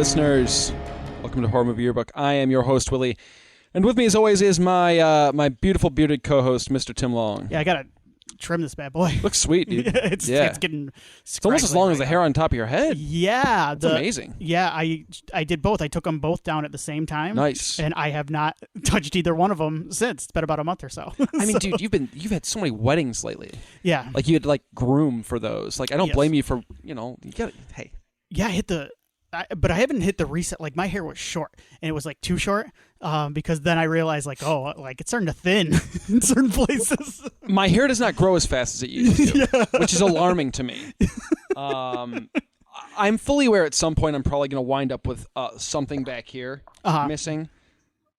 listeners. Welcome to Horror Movie Yearbook. I am your host, Willie. And with me, as always, is my my beautiful bearded co-host, Mr. Tim Long. Yeah, I got to trim this bad boy. Looks sweet, dude. It's getting It's almost as long as the hair on top of your head. Yeah. That's amazing. Yeah, I did both. I took them both down at the same time. Nice. And I have not touched either one of them since. It's been about a month or so. I mean, dude, you've had so many weddings lately. Yeah. Like, you had, like, groom for those. Like, I don't blame you for, you gotta, hey. Yeah, but I haven't hit the reset. Like, my hair was short, and it was, like, too short, because then I realized, like, it's starting to thin in certain places. My hair does not grow as fast as it used to, which is alarming to me. I'm fully aware at some point I'm probably going to wind up with something back here missing,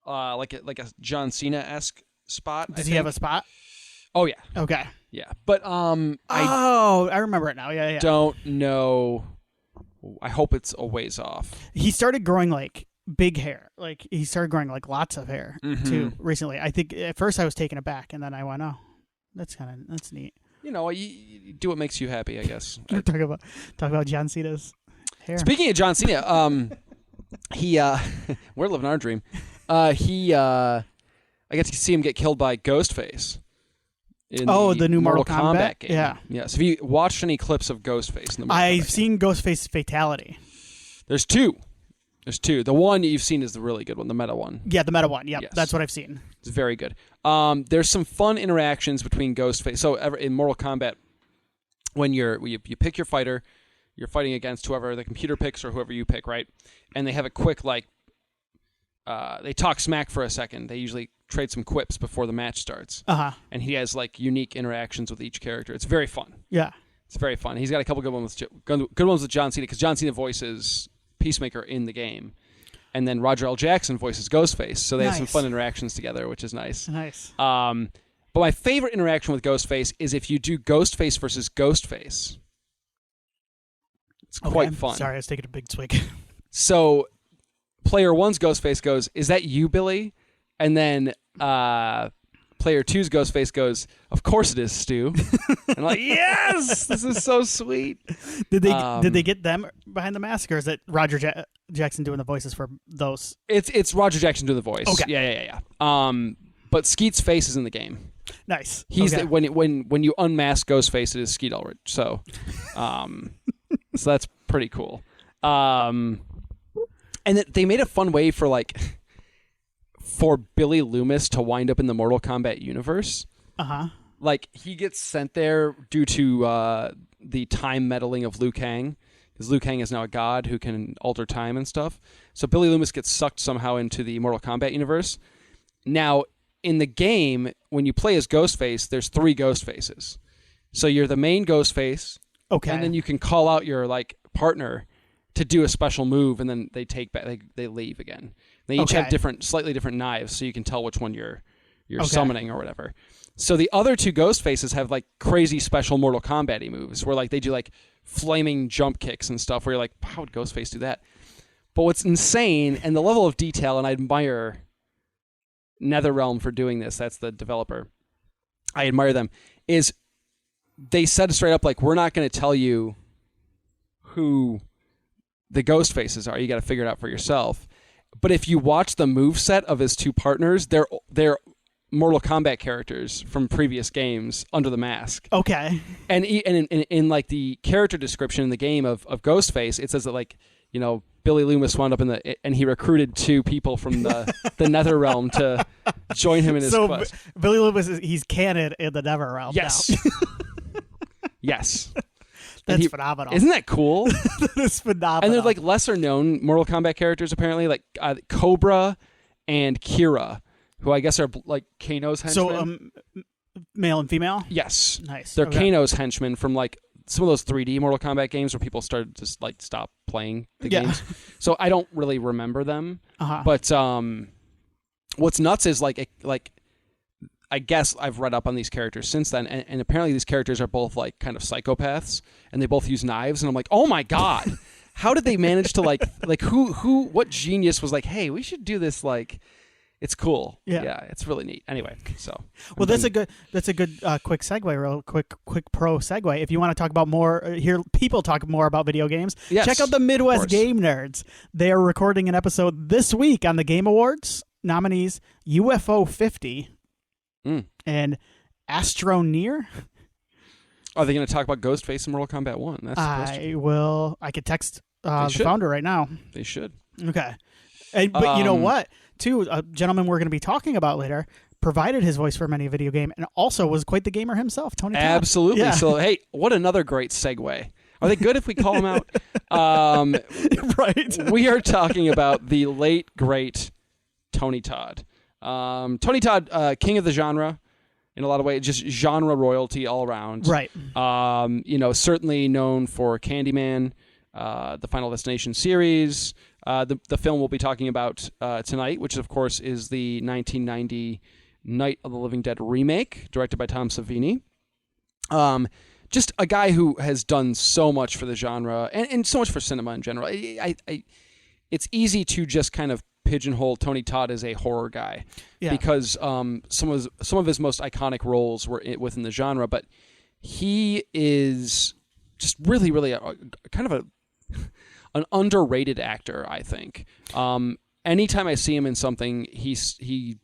like a John Cena-esque spot. Does he have a spot? Oh, yeah. Okay. Yeah, but I remember it now. Yeah. Don't know. I hope it's a ways off. He started growing like big hair. Like he started growing like lots of hair too recently. I think at first I was taken aback, and then I went, "Oh, that's neat." You do what makes you happy, I guess. Talk about John Cena's hair. Speaking of John Cena, he we're living our dream. I get to see him get killed by Ghostface. In the new Mortal Kombat game. Yeah. So have you watched any clips of Ghostface? In the I've seen Ghostface Fatality. There's two. The one you've seen is the really good one, the meta one. Yeah, the meta one. Yep, yes. That's what I've seen. It's very good. There's some fun interactions between Ghostface. So in Mortal Kombat, when you pick your fighter, you're fighting against whoever the computer picks or whoever you pick, right? And they have a quick, they talk smack for a second. They usually trade some quips before the match starts. And he has unique interactions with each character. It's very fun. Yeah. It's very fun. He's got a couple good ones with John Cena, because John Cena voices Peacemaker in the game. And then Roger L. Jackson voices Ghostface. So they have some fun interactions together, which is nice. Nice. But my favorite interaction with Ghostface is if you do Ghostface versus Ghostface. It's quite fun. Sorry, I was taking a big swig. So player one's Ghostface goes, "Is that you, Billy?" And then player two's Ghostface goes, "Of course it is, Stu." And I'm like, yes, this is so sweet. Did they get them behind the mask, or is it Roger Jackson doing the voices for those? It's Roger Jackson doing the voice. Okay. Yeah. But Skeet's face is in the game. Nice. He's when you unmask Ghostface, it is Skeet Ulrich. So, so that's pretty cool. And they made a fun way for Billy Loomis to wind up in the Mortal Kombat universe. Like, he gets sent there due to the time meddling of Liu Kang, because Liu Kang is now a god who can alter time and stuff. So Billy Loomis gets sucked somehow into the Mortal Kombat universe. Now, in the game, when you play as Ghostface, there's 3 Ghostfaces. So you're the main Ghostface, and then you can call out your partner to do a special move, and then they take back. They leave again. They each have slightly different knives, so you can tell which one you're summoning or whatever. So the other 2 Ghostfaces have crazy special Mortal Kombat-y moves, where they do flaming jump kicks and stuff. Where you're like, how would Ghostface do that? But what's insane, and the level of detail, and I admire NetherRealm for doing this. That's the developer. I admire them. Is they said straight up, we're not going to tell you who the Ghostfaces are. You got to figure it out for yourself. But if you watch the moveset of his 2 partners, they're Mortal Kombat characters from previous games under the mask. Okay. And in the character description in the game of Ghostface, it says that Billy Loomis wound up and he recruited 2 people from the NetherRealm to join him in his quest. So Billy Loomis he's canon in the NetherRealm. Yes. Yes. That's phenomenal. Isn't that cool? That is phenomenal. And they're lesser known Mortal Kombat characters apparently, Cobra and Kira, who I guess are Kano's henchmen. So male and female? Yes. Nice. They're Kano's henchmen from some of those 3D Mortal Kombat games where people started to stop playing the games. So I don't really remember them. But what's nuts is I guess I've read up on these characters since then, and apparently these characters are both kind of psychopaths, and they both use knives, and I'm like, oh my god, how did they manage to what genius was hey, we should do this it's cool. Yeah. It's really neat. Anyway, so well, that's a good quick segue, real quick pro segue. If you want to talk about hear people talk more about video games, check out the Midwest Game Nerds. They are recording an episode this week on the Game Awards nominees UFO 50 and Astroneer. Are they going to talk about Ghostface in Mortal Kombat 1? That's I could text the founder right now. They should. Okay. But you know what? Too, a gentleman we're going to be talking about later provided his voice for many a video game and also was quite the gamer himself, Tony Todd. Absolutely. Yeah. So, hey, what another great segue. Are they good if we call him out? Right. We are talking about the late, great Tony Todd. Tony Todd, king of the genre in a lot of ways, just genre royalty all around. Right. Certainly known for Candyman, the Final Destination series, the film we'll be talking about tonight, which of course is the 1990 Night of the Living Dead remake, directed by Tom Savini. Just a guy who has done so much for the genre and so much for cinema in general. It's easy to just kind of pigeonhole Tony Todd as a horror guy because some of his most iconic roles were within the genre, but he is just really, really kind of an underrated actor, I think. Anytime I see him in something, he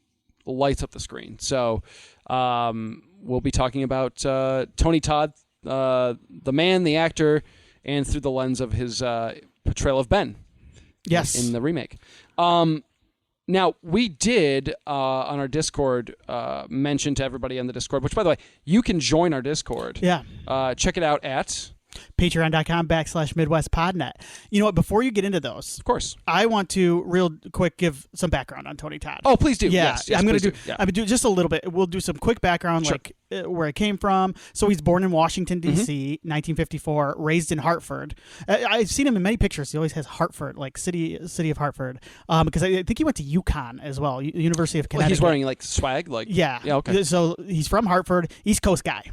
lights up the screen. So we'll be talking about Tony Todd, the man, the actor, and through the lens of his portrayal of Ben. Yes. In the remake. Now, we did, on our Discord, mention to everybody on the Discord, which, by the way, you can join our Discord. Yeah. Check it out at patreon.com/MidwestPodNet. You know what? Before you get into those, of course, I want to real quick give some background on Tony Todd. Oh, please do. Yeah, yes, I'm going to do. Yeah. I'm going to do just a little bit. We'll do some quick background, sure. like where it came from. So he's born in Washington D.C., 1954, raised in Hartford. I've seen him in many pictures. He always has Hartford, like city of Hartford, because I think he went to UConn as well, University of Connecticut. Well, he's wearing like swag, like yeah. Okay. So he's from Hartford, East Coast guy.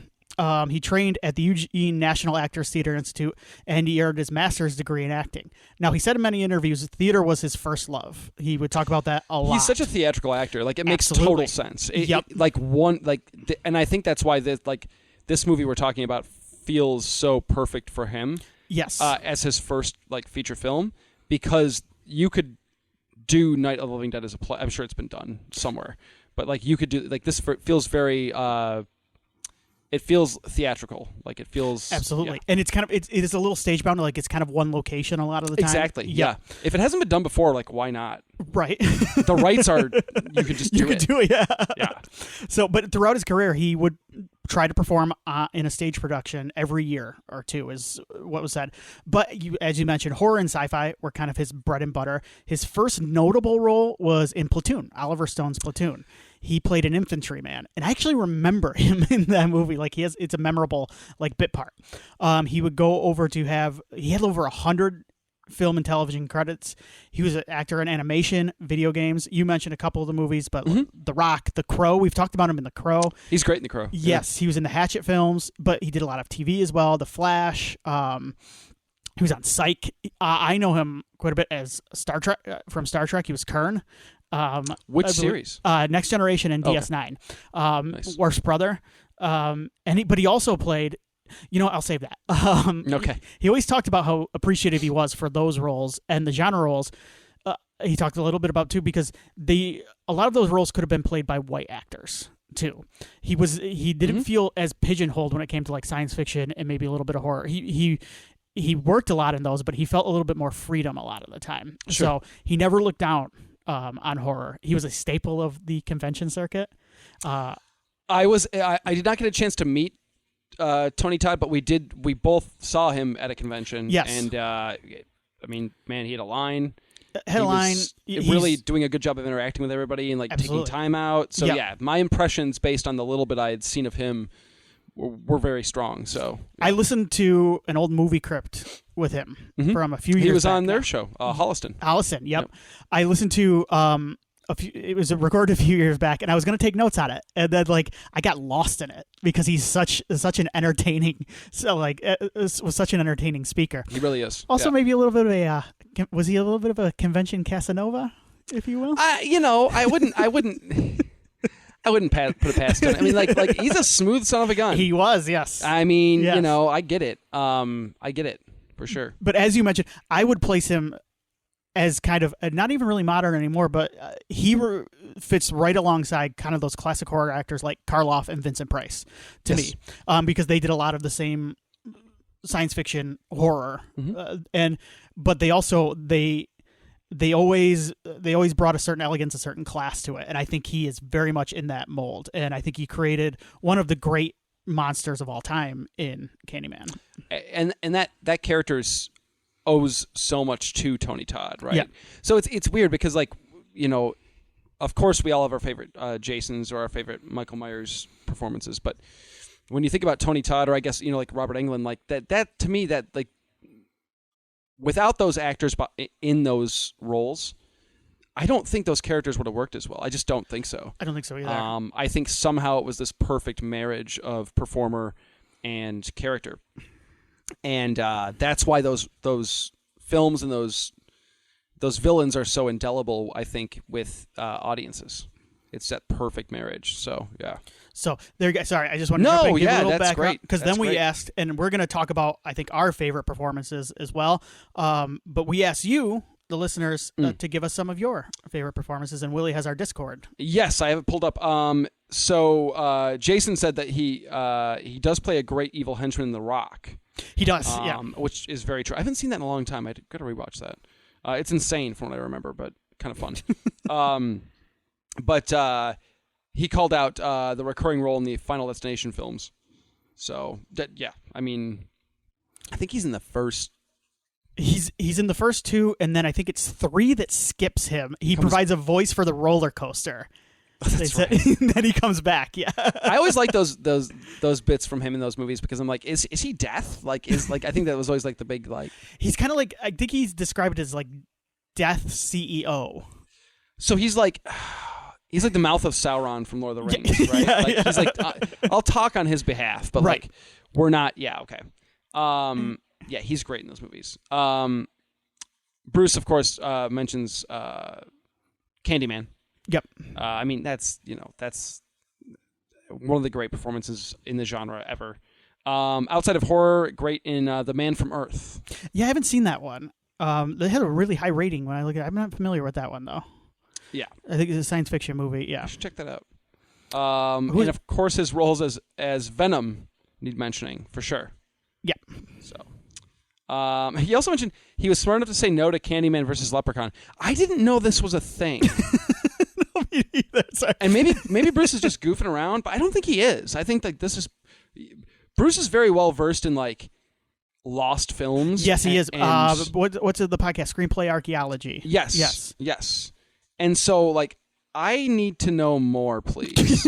He trained at the Eugene National Actors Theater Institute, and he earned his master's degree in acting. Now, he said in many interviews, theater was his first love. He would talk about that a lot. He's such a theatrical actor. Like, it makes Absolutely. total sense. Yep. And I think that's why this movie we're talking about feels so perfect for him. Yes. As his first feature film, because you could do Night of the Living Dead as a play. I'm sure it's been done somewhere, but you could do this. Feels very. It feels theatrical, it feels absolutely, yeah. And it's kind of it is a little stage bound, it's kind of one location a lot of the time. Exactly, yeah. If it hasn't been done before, why not? Right. The rights are you could just do it. Do it, yeah. Yeah. So, but throughout his career, he would try to perform in a stage production every year or two, is what was said. But as you mentioned, horror and sci-fi were kind of his bread and butter. His first notable role was in Platoon, Oliver Stone's Platoon. He played an infantryman, and I actually remember him in that movie. It's a memorable bit part. He would go over he had over 100 film and television credits. He was an actor in animation, video games. You mentioned a couple of the movies, but The Rock, The Crow. We've talked about him in The Crow. He's great in The Crow. Yes, yeah. He was in the Hatchet films, but he did a lot of TV as well. The Flash. He was on Psych. I know him quite a bit as Star Trek from Star Trek. He was Kern. Which series? Next Generation and DS9. Nice. Worst brother. But he also played. I'll save that. Okay. He always talked about how appreciative he was for those roles and the genre roles. He talked a little bit about too, because a lot of those roles could have been played by white actors too. He didn't feel as pigeonholed when it came to science fiction and maybe a little bit of horror. He worked a lot in those, but he felt a little bit more freedom a lot of the time. Sure. So he never looked down on horror. He was a staple of the convention circuit. I did not get a chance to meet Tony Todd, but we both saw him at a convention. Yes. And man, he had a line. He's really doing a good job of interacting with everybody and taking time out. So yeah, my impressions based on the little bit I had seen of him were very strong. So yeah. I listened to an old movie crypt with him from a few years back. He was on now. their show, Holliston. Yep. I listened to it was recorded a few years back, and I was going to take notes on it, and then I got lost in it because he's such an entertaining, was such an entertaining speaker. He really is. Also, maybe a little bit of was he a little bit of a convention Casanova? if you will. I wouldn't put it past him. I mean, like he's a smooth son of a gun. He was, yes. I mean, yes. I get it. I get it for sure. But as you mentioned, I would place him as kind of not even really modern anymore, but he fits right alongside kind of those classic horror actors like Karloff and Vincent Price to me, because they did a lot of the same science fiction horror, but they also they always brought a certain elegance, a certain class to it, and I think he is very much in that mold. And I think he created one of the great monsters of all time in Candyman, and that character's owes so much to Tony Todd, right? Yeah. So it's weird because, like, of course we all have our favorite Jasons or our favorite Michael Myers performances, but when you think about Tony Todd, or I guess like Robert Englund, like that to me, that like without those actors in those roles, I don't think those characters would have worked as well. I just don't think so. I don't think so either. I think somehow it was this perfect marriage of performer and character. And that's why those films and those villains are so indelible, I think, with audiences. It's that perfect marriage. So, yeah. So, there you go. Sorry, I just wanted to give a little background. Because then we asked, and we're going to talk about, I think, our favorite performances as well. But we asked you, the listeners, to give us some of your favorite performances, and Willie has our Discord. Yes, I have it pulled up. So Jason said that he does play a great evil henchman in The Rock. He does, which is very true. I haven't seen that in a long time. I've got to rewatch that. It's insane from what I remember, but kind of fun. But he called out the recurring role in the Final Destination films. So, I mean, I think he's in the first. He's in the first two, and then I think it's 3 that skips him. He provides a voice for the roller coaster. That's right. Then he comes back. Yeah, I always like those bits from him in those movies because I'm like, is he Death? I think that was always like the big like. He's kind of like, I think he's described as like Death CEO. So he's like the mouth of Sauron from Lord of the Rings, right? He's like, I'll talk on his behalf, but like we're not. Yeah, okay. Yeah, he's great in those movies. Bruce, of course, mentions Candyman. Yep. I mean, that's one of the great performances in the genre ever. Outside of horror, great in The Man from Earth. Yeah, I haven't seen that one. They had a really high rating when I look at it. I'm not familiar with that one, though. Yeah. I think it's a science fiction movie, yeah. You should check that out. And, of course, his roles as Venom need mentioning, for sure. Yeah. So, he also mentioned he was smart enough to say no to Candyman versus Leprechaun. I didn't know this was a thing. Me either. Sorry. And maybe Bruce is just goofing around, but I don't think he is. I think like Bruce is very well versed in like lost films. Yes, he is. What's the podcast? Screenplay Archaeology. Yes. And so like I need to know more, please.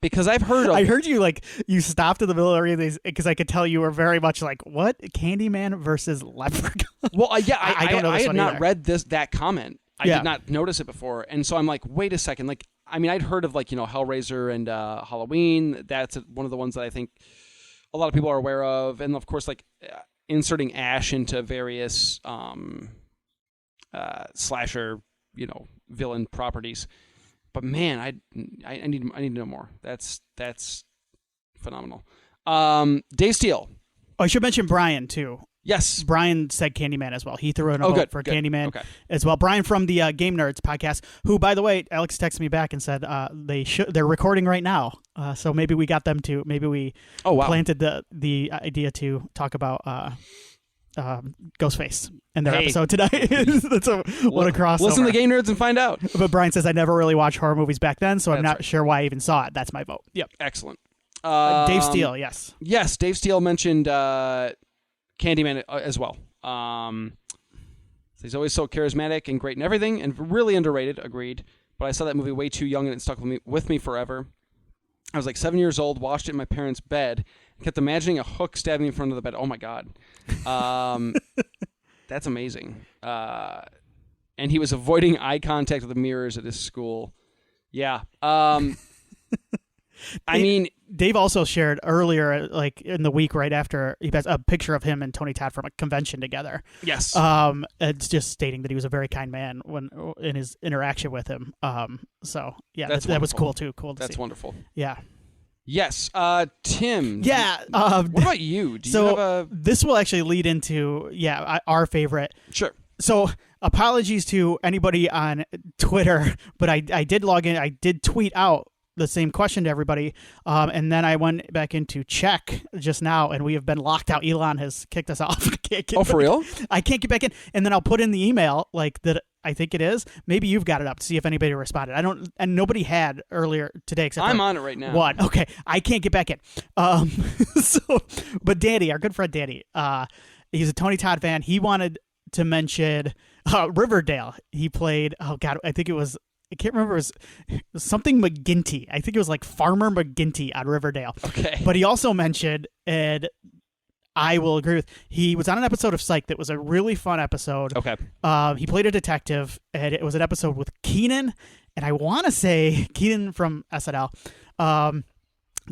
Because I heard you like you stopped in the middle of these because I could tell you were very much like, what? Candyman versus Leprechaun? Well, I don't know. I had not either. read that comment. I did not notice it before, and so I'm like, wait a second. Like, I mean, I'd heard of like Hellraiser and Halloween. That's one of the ones that I think a lot of people are aware of, and of course, like inserting Ash into various slasher, villain properties. But man, I need to know more. That's phenomenal. Dave Steele. Oh, I should mention Brian too. Yes. Brian said Candyman as well. He threw in a vote for Candyman as well. Brian from the Game Nerds podcast, who, by the way, Alex texted me back and said they're recording right now. So maybe we got them to, maybe we planted the idea to talk about Ghostface in their episode tonight. What a crossover. Listen to Game Nerds and find out. But Brian says, I never really watched horror movies back then, so I'm not sure why I even saw it. That's my vote. Yep. Excellent. Dave Steele, yes. Yes, Dave Steele mentioned Candyman as well. He's always so charismatic and great in everything and really underrated, agreed. But I saw that movie way too young and it stuck with me forever. I was like 7 years old, watched it in my parents' bed, and kept imagining a hook stabbing me in front of the bed. Oh my God. That's amazing. And he was avoiding eye contact with the mirrors at his school. Yeah. I mean, Dave also shared earlier, like in the week right after, he has a picture of him and Tony Todd from a convention together. Yes. It's just stating that he was a very kind man when in his interaction with him. So yeah, that was cool too. Cool to see. That's wonderful. Yeah. Yes. Tim. Yeah. What about you? Do you have a... This will actually lead into our favorite. Sure. So apologies to anybody on Twitter, but I did log in. I did tweet out the same question to everybody, and then I went back into check just now, and we have been locked out. Elon has kicked us off. For real? I can't get back in, and then I'll put in the email like that. I think it is. Maybe you've got it up to see if anybody responded. I don't, and nobody had earlier today. Except I'm on it right now. One. Okay, I can't get back in. But Danny, our good friend Danny, he's a Tony Todd fan. He wanted to mention Riverdale. He played. Oh God, I think it was. I can't remember. It was something McGinty. I think it was like Farmer McGinty on Riverdale. Okay. But he also mentioned, and I will agree with, he was on an episode of Psych that was a really fun episode. Okay. He played a detective, and it was an episode with Keenan, and I want to say Keenan from SNL.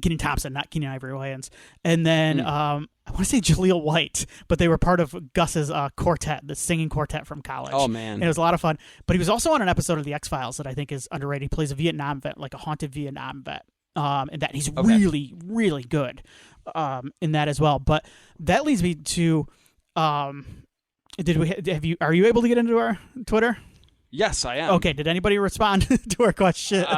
Keenan Thompson, not Keenan Ivory Wayans. And then I want to say Jaleel White, but they were part of Gus's quartet, the singing quartet from college. Oh, man. And it was a lot of fun. But he was also on an episode of The X-Files that I think is underrated. He plays a Vietnam vet, like a haunted Vietnam vet. And that he's really, really good in that as well. But that leads me to, are you able to get into our Twitter? Yes, I am. Okay, did anybody respond to our question? Because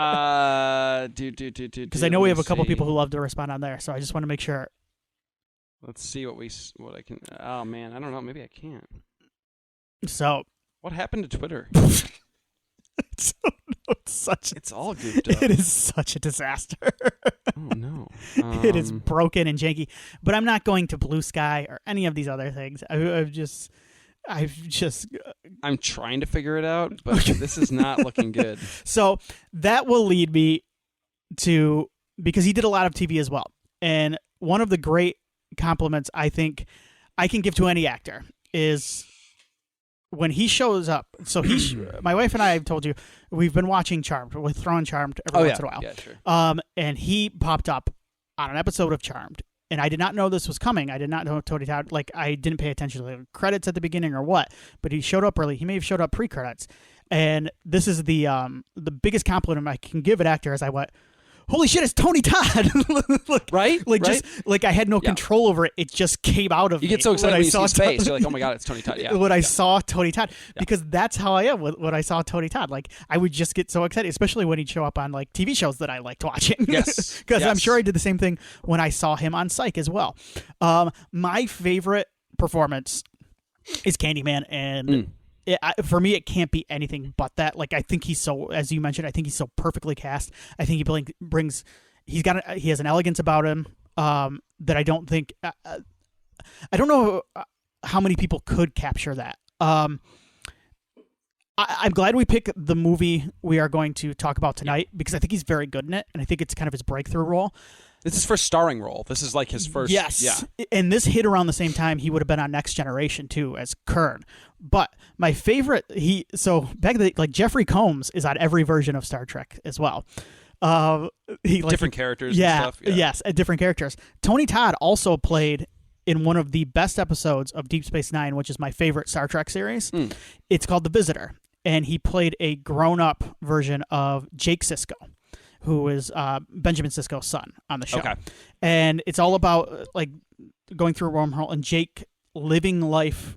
I know we have a couple people who love to respond on there, so I just want to make sure. Let's see what I can. Oh man, I don't know. Maybe I can't. So, what happened to Twitter? It's all goofed up. It is such a disaster. Oh no, it is broken and janky. But I'm not going to Blue Sky or any of these other things. I'm trying to figure it out, but this is not looking good. So that will lead me to, because he did a lot of TV as well. And one of the great compliments I think I can give to any actor is when he shows up. So my wife and I have told you, we've been watching Charmed. We're throwing Charmed every once in a while. Yeah, sure. And he popped up on an episode of Charmed. And I did not know this was coming. I did not know Tony Todd. Like, I didn't pay attention to the credits at the beginning or what. But he showed up early. He may have showed up pre-credits. And this is the biggest compliment I can give an actor as I went, holy shit, it's Tony Todd. Right? Just like I had no control over it. It just came out of me. You get so excited when you see his face. You're like, oh my God, it's Tony Todd. Yeah. When I saw Tony Todd, because that's how I am when I saw Tony Todd. Like, I would just get so excited, especially when he'd show up on like TV shows that I liked watching. Yes. Because I'm sure I did the same thing when I saw him on Psych as well. My favorite performance is Candyman, and for me, it can't be anything but that. Like, I think he's so, as you mentioned, I think he's so perfectly cast. I think he brings, he has an elegance about him that I don't think, I don't know how many people could capture that. I'm glad we picked the movie we are going to talk about tonight because I think he's very good in it, and I think it's kind of his breakthrough role. This is his first starring role. This is like his first. Yes. Yeah. And this hit around the same time he would have been on Next Generation too as Kern. But my favorite, back then, like Jeffrey Combs is on every version of Star Trek as well. Different characters. Yeah. And stuff. Yeah. Yes. Different characters. Tony Todd also played in one of the best episodes of Deep Space Nine, which is my favorite Star Trek series. It's called The Visitor. And he played a grown-up version of Jake Sisko, who is Benjamin Sisko's son on the show. Okay. And it's all about like going through a wormhole and Jake living life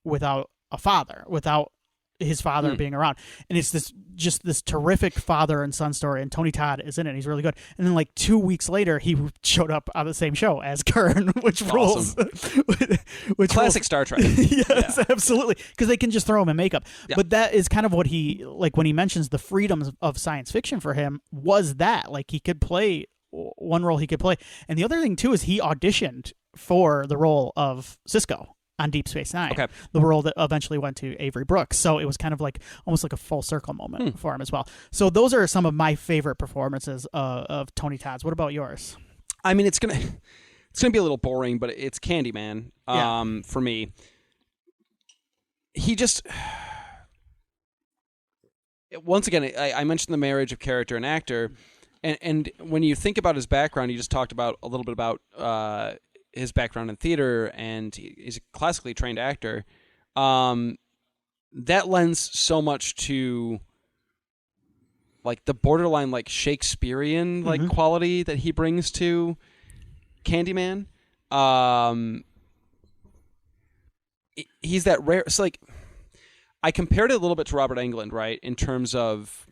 without a father, without his father being around. And it's this terrific father and son story, and Tony Todd is in it. He's really good. And then like 2 weeks later, he showed up on the same show as Kern, which rules. Which classic rules. Star Trek. Yes, absolutely. Because they can just throw him in makeup. Yeah. But that is kind of what he, like when he mentions the freedoms of science fiction for him, was that. Like he could play one role he could play. And the other thing too is he auditioned for the role of Sisko on Deep Space Nine, the role that eventually went to Avery Brooks. So it was kind of like almost like a full circle moment for him as well. So those are some of my favorite performances of Tony Todd's. What about yours? I mean, it's gonna be a little boring, but it's Candyman for me. He just, once again, I mentioned the marriage of character and actor. And when you think about his background, you just talked about a little bit about his background in theater, and he's a classically trained actor. That lends so much to like the borderline like Shakespearean like quality that he brings to Candyman. He's that rare. It's like I compared it a little bit to Robert Englund, right? In terms of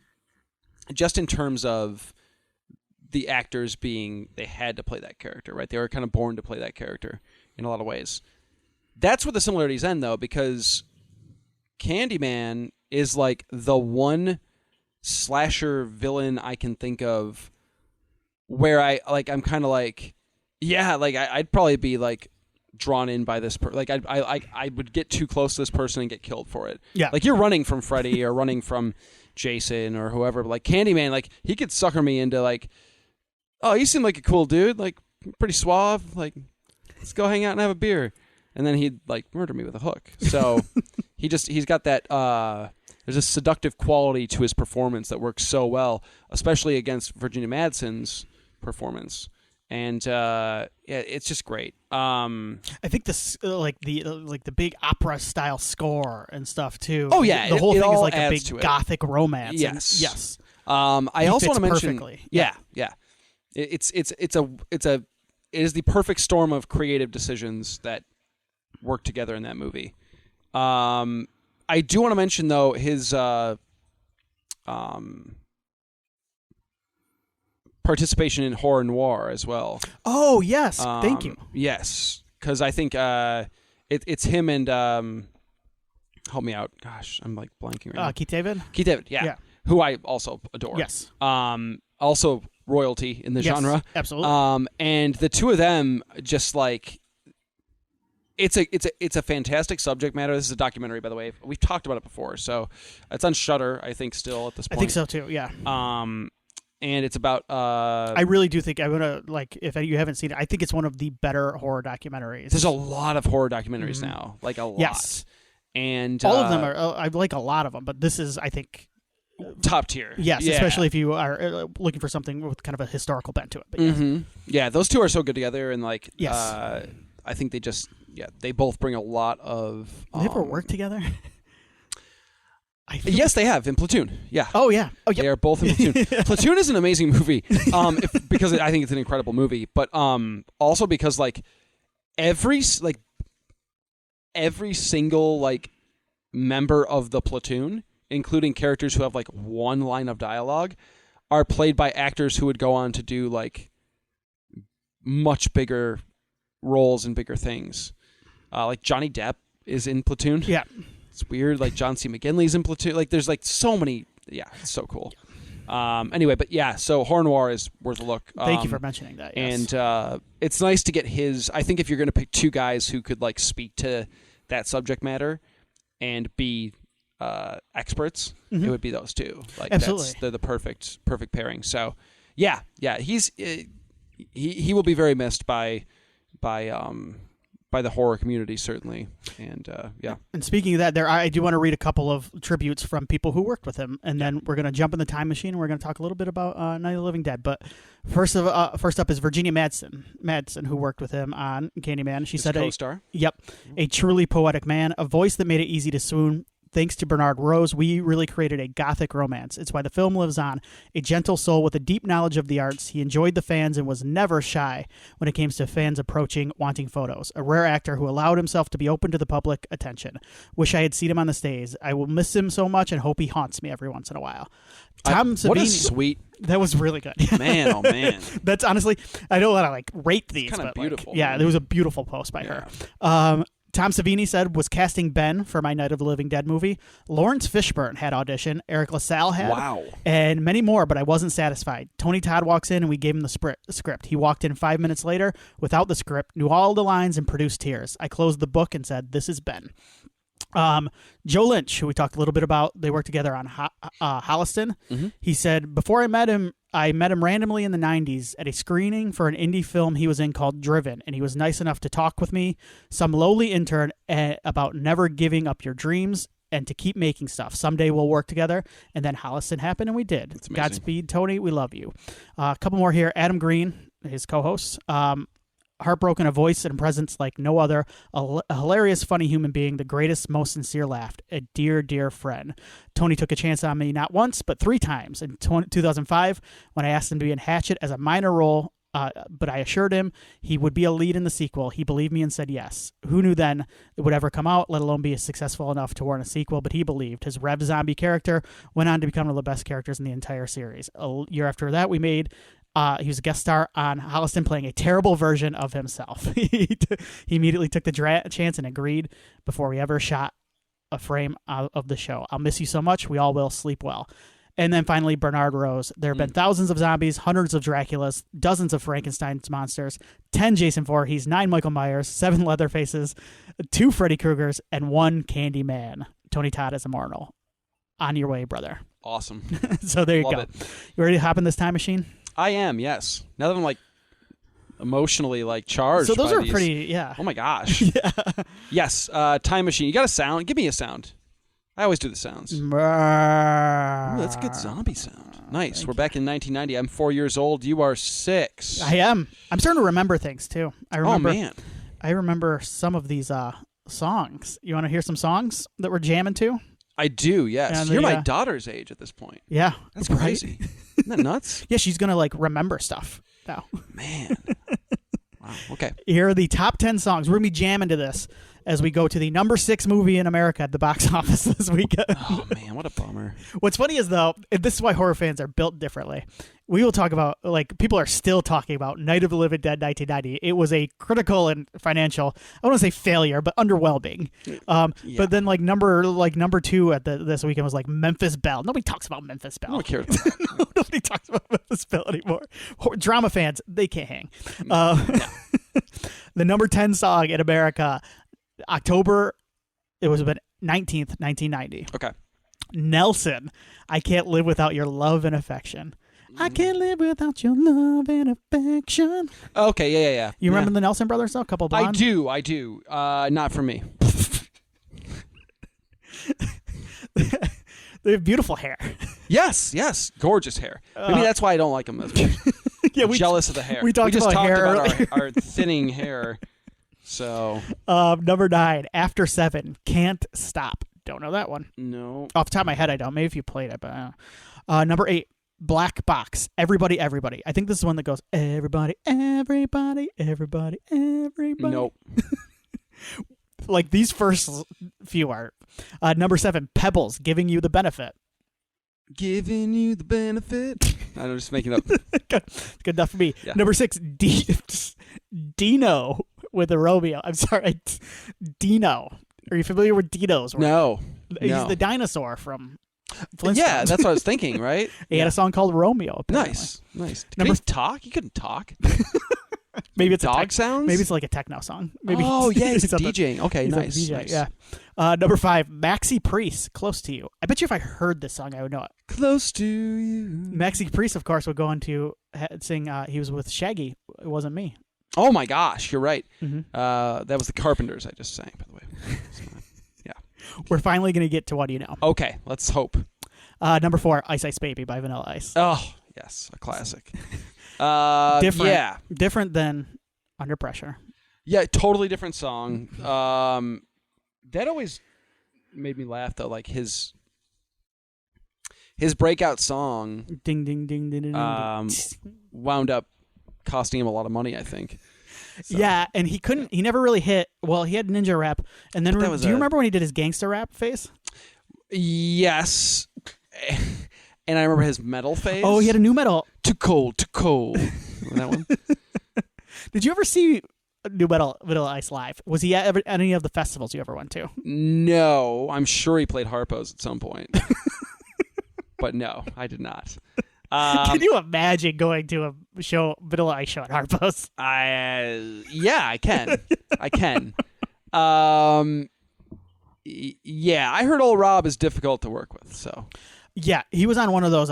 the actors they had to play that character, right? They were kind of born to play that character in a lot of ways. That's where the similarities end, though, because Candyman is like the one slasher villain I can think of where I'm kind of like, yeah, like I'd probably be like drawn in by this person. Like I would get too close to this person and get killed for it. Yeah, like you're running from Freddy or running from Jason or whoever. But like Candyman, like he could sucker me into like, oh, you seem like a cool dude, like pretty suave. Like let's go hang out and have a beer, and then he'd like murder me with a hook. So he's got that. There's a seductive quality to his performance that works so well, especially against Virginia Madsen's performance. And yeah, it's just great. I think this like the big opera style score and stuff too. Oh yeah, the whole thing is like a big gothic romance. Yes, and, yes. I also want to mention. Perfectly. Yeah. It is the perfect storm of creative decisions that work together in that movie. I do want to mention though his participation in horror noir as well. Oh yes, thank you. Yes, because I think it's him and help me out. Gosh, I'm like blanking right now. Keith David. Keith David, yeah, who I also adore. Yes. Also royalty in the genre. Absolutely. And the two of them just like. It's a fantastic subject matter. This is a documentary, by the way. We've talked about it before, so it's on Shudder, I think, still at this point. I think so too. Yeah. And it's about. I really do think I'm gonna like. If you haven't seen it, I think it's one of the better horror documentaries. There's a lot of horror documentaries now, like a lot. Yes. And all of them are. I like a lot of them, but this is, I think, top tier. Yes, yeah. Especially if you are looking for something with kind of a historical bent to it. But yes. Yeah, those two are so good together, and like, yes. I think they both bring a lot of. They ever work together? Yes, they have in Platoon. Yeah. Oh yeah. Oh yeah. They are both in Platoon. Platoon is an amazing movie, because I think it's an incredible movie, but also because like every single like member of the platoon, including characters who have like one line of dialogue, are played by actors who would go on to do like much bigger roles and bigger things. Like Johnny Depp is in Platoon. Yeah. It's weird. Like John C. McGinley's in Platoon. Like there's like so many. Yeah, it's so cool. Anyway, but yeah, so horror noir is worth a look. Thank you for mentioning that. Yes. And it's nice to get his. I think if you're going to pick two guys who could like speak to that subject matter and be experts, it would be those two. Like absolutely, they're the perfect pairing. So yeah, he will be very missed by the horror community, certainly. And yeah. And speaking of that, I do want to read a couple of tributes from people who worked with him, and then we're going to jump in the time machine and we're going to talk a little bit about Night of the Living Dead. But first up is Virginia Madsen, who worked with him on Candyman. She said, co-star. Yep. A truly poetic man, a voice that made it easy to swoon. Thanks to Bernard Rose, we really created a gothic romance. It's why the film lives on. A gentle soul with a deep knowledge of the arts. He enjoyed the fans and was never shy when it came to fans approaching, wanting photos. A rare actor who allowed himself to be open to the public attention. Wish I had seen him on the stage. I will miss him so much and hope he haunts me every once in a while. Tom Savini. What a sweet. That was really good. Man, oh man. That's honestly, I don't want to like rate these. Kind of beautiful. Like, yeah, there was a beautiful post by her. Tom Savini said, was casting Ben for my Night of the Living Dead movie. Lawrence Fishburne had audition. Eric LaSalle had. Wow. And many more, but I wasn't satisfied. Tony Todd walks in and we gave him the script. He walked in 5 minutes later without the script, knew all the lines, and produced tears. I closed the book and said, this is Ben. Joe Lynch, who we talked a little bit about, they worked together on Holliston. He said, before I met him randomly in the 90s at a screening for an indie film he was in called Driven, and he was nice enough to talk with me, some lowly intern, about never giving up your dreams and to keep making stuff. Someday we'll work together. And then Holliston happened, and we did. Godspeed, Tony. We love you. A couple more here. Adam Green, his co-host. Heartbroken, a voice and presence like no other, a hilarious, funny human being, the greatest, most sincere laugh, a dear, dear friend. Tony took a chance on me not once, but 3 times. In 2005, when I asked him to be in Hatchet as a minor role, but I assured him he would be a lead in the sequel. He believed me and said yes. Who knew then it would ever come out, let alone be successful enough to warrant a sequel, but he believed. His Rev Zombie character went on to become one of the best characters in the entire series. A year after that, he was a guest star on Holliston playing a terrible version of himself. He immediately took the chance and agreed before we ever shot a frame of the show. I'll miss you so much. We all will. Sleep well. And then finally, Bernard Rose. There have been thousands of zombies, hundreds of Draculas, dozens of Frankenstein's monsters, 10 Jason Voorhees, 9 Michael Myers, 7 Leatherfaces, 2 Freddy Kruegers, and 1 Candyman. Tony Todd is immortal. On your way, brother. Awesome. So there you Love go. it. You ready to hop in this time machine? I am, yes. Now that I'm like emotionally like charged. So those by are these. pretty, yeah. Oh my gosh. Yeah. Yes. Time machine. You got a sound? Give me a sound. I always do the sounds. Ooh, that's a good zombie sound. Nice. We're back in 1990. I'm 4 years old. You are 6. I am. I'm starting to remember things too. I remember some of these songs. You want to hear some songs that we're jamming to? I do, yes. You're my daughter's age at this point. Yeah. That's crazy. Isn't that nuts? Yeah, she's going to like remember stuff now. Man. Wow. Okay. Here are the top 10 songs. We're going to be jamming to this as we go to the number 6 movie in America at the box office this weekend. Oh, man, what a bummer. What's funny is, though, this is why horror fans are built differently. We will talk about, like, people are still talking about Night of the Living Dead 1990. It was a critical and financial, I don't want to say failure, but underwhelming. Yeah. But then, number 2 at this weekend was, like, Memphis Belle. Nobody talks about Memphis Belle. I don't care about that. Nobody talks about Memphis Belle anymore. Drama fans, they can't hang. The number 10 song in America, October, it was about 19th, 1990. Okay. Nelson, I Can't Live Without Your Love and Affection. I can't live without your love and affection. Okay, yeah. You remember the Nelson Brothers, though? Couple Blondes? I do. Not for me. They have beautiful hair. Yes. Gorgeous hair. Maybe that's why I don't like them as much. Yeah, jealous of the hair. We just talked about our thinning hair. So number 9, After 7, Can't Stop. Don't know that one. No. Off the top of my head, I don't. Maybe if you played it, but I don't know. Number 8, Black Box. Everybody. I think this is one that goes, everybody. Nope. Like these first few are. Number 7, Pebbles, Giving You the Benefit. Giving you the benefit. I'm just making up. Good enough for me. Yeah. Number 6, Dino with a Romeo. I'm sorry, Dino. Are you familiar with Dinos? No. He's the dinosaur from Flintstones. Yeah, that's what I was thinking, right? He had a song called Romeo. Apparently. Nice. Could he talk? He couldn't talk. Maybe it's dog sounds. Maybe it's like a techno song. Maybe he's DJing. Okay, he's nice. DJ, nice. Yeah. Number 5, Maxi Priest, Close to You. I bet you if I heard this song, I would know it. Close to You. Maxi Priest, of course, would go on to sing. He was with Shaggy. It wasn't me. Oh my gosh, you're right. Mm-hmm. That was the Carpenters I just sang, by the way. Yeah. We're finally going to get to What Do You Know? Okay, let's hope. Number 4, Ice Ice Baby by Vanilla Ice. Oh, yes, a classic. Different. Yeah. Different than Under Pressure. Yeah, totally different song. That always made me laugh, though. Like his breakout song, Ding, ding, ding, ding, ding, wound up costing him a lot of money, I think. So. Yeah, and he never really hit. Well, he had ninja rap, and then do you remember when he did his gangster rap phase? Yes. And I remember his metal phase. Oh, he had a new metal. Too cold. Remember that one? Did you ever see New Metal Vanilla Ice live? Was he at any of the festivals you ever went to? No, I'm sure he played harpos at some point. But no, I did not. Can you imagine going to a Vanilla Ice show at Harpo's? Yeah, I can. Yeah, I heard old Rob is difficult to work with. So yeah, he was on one of those.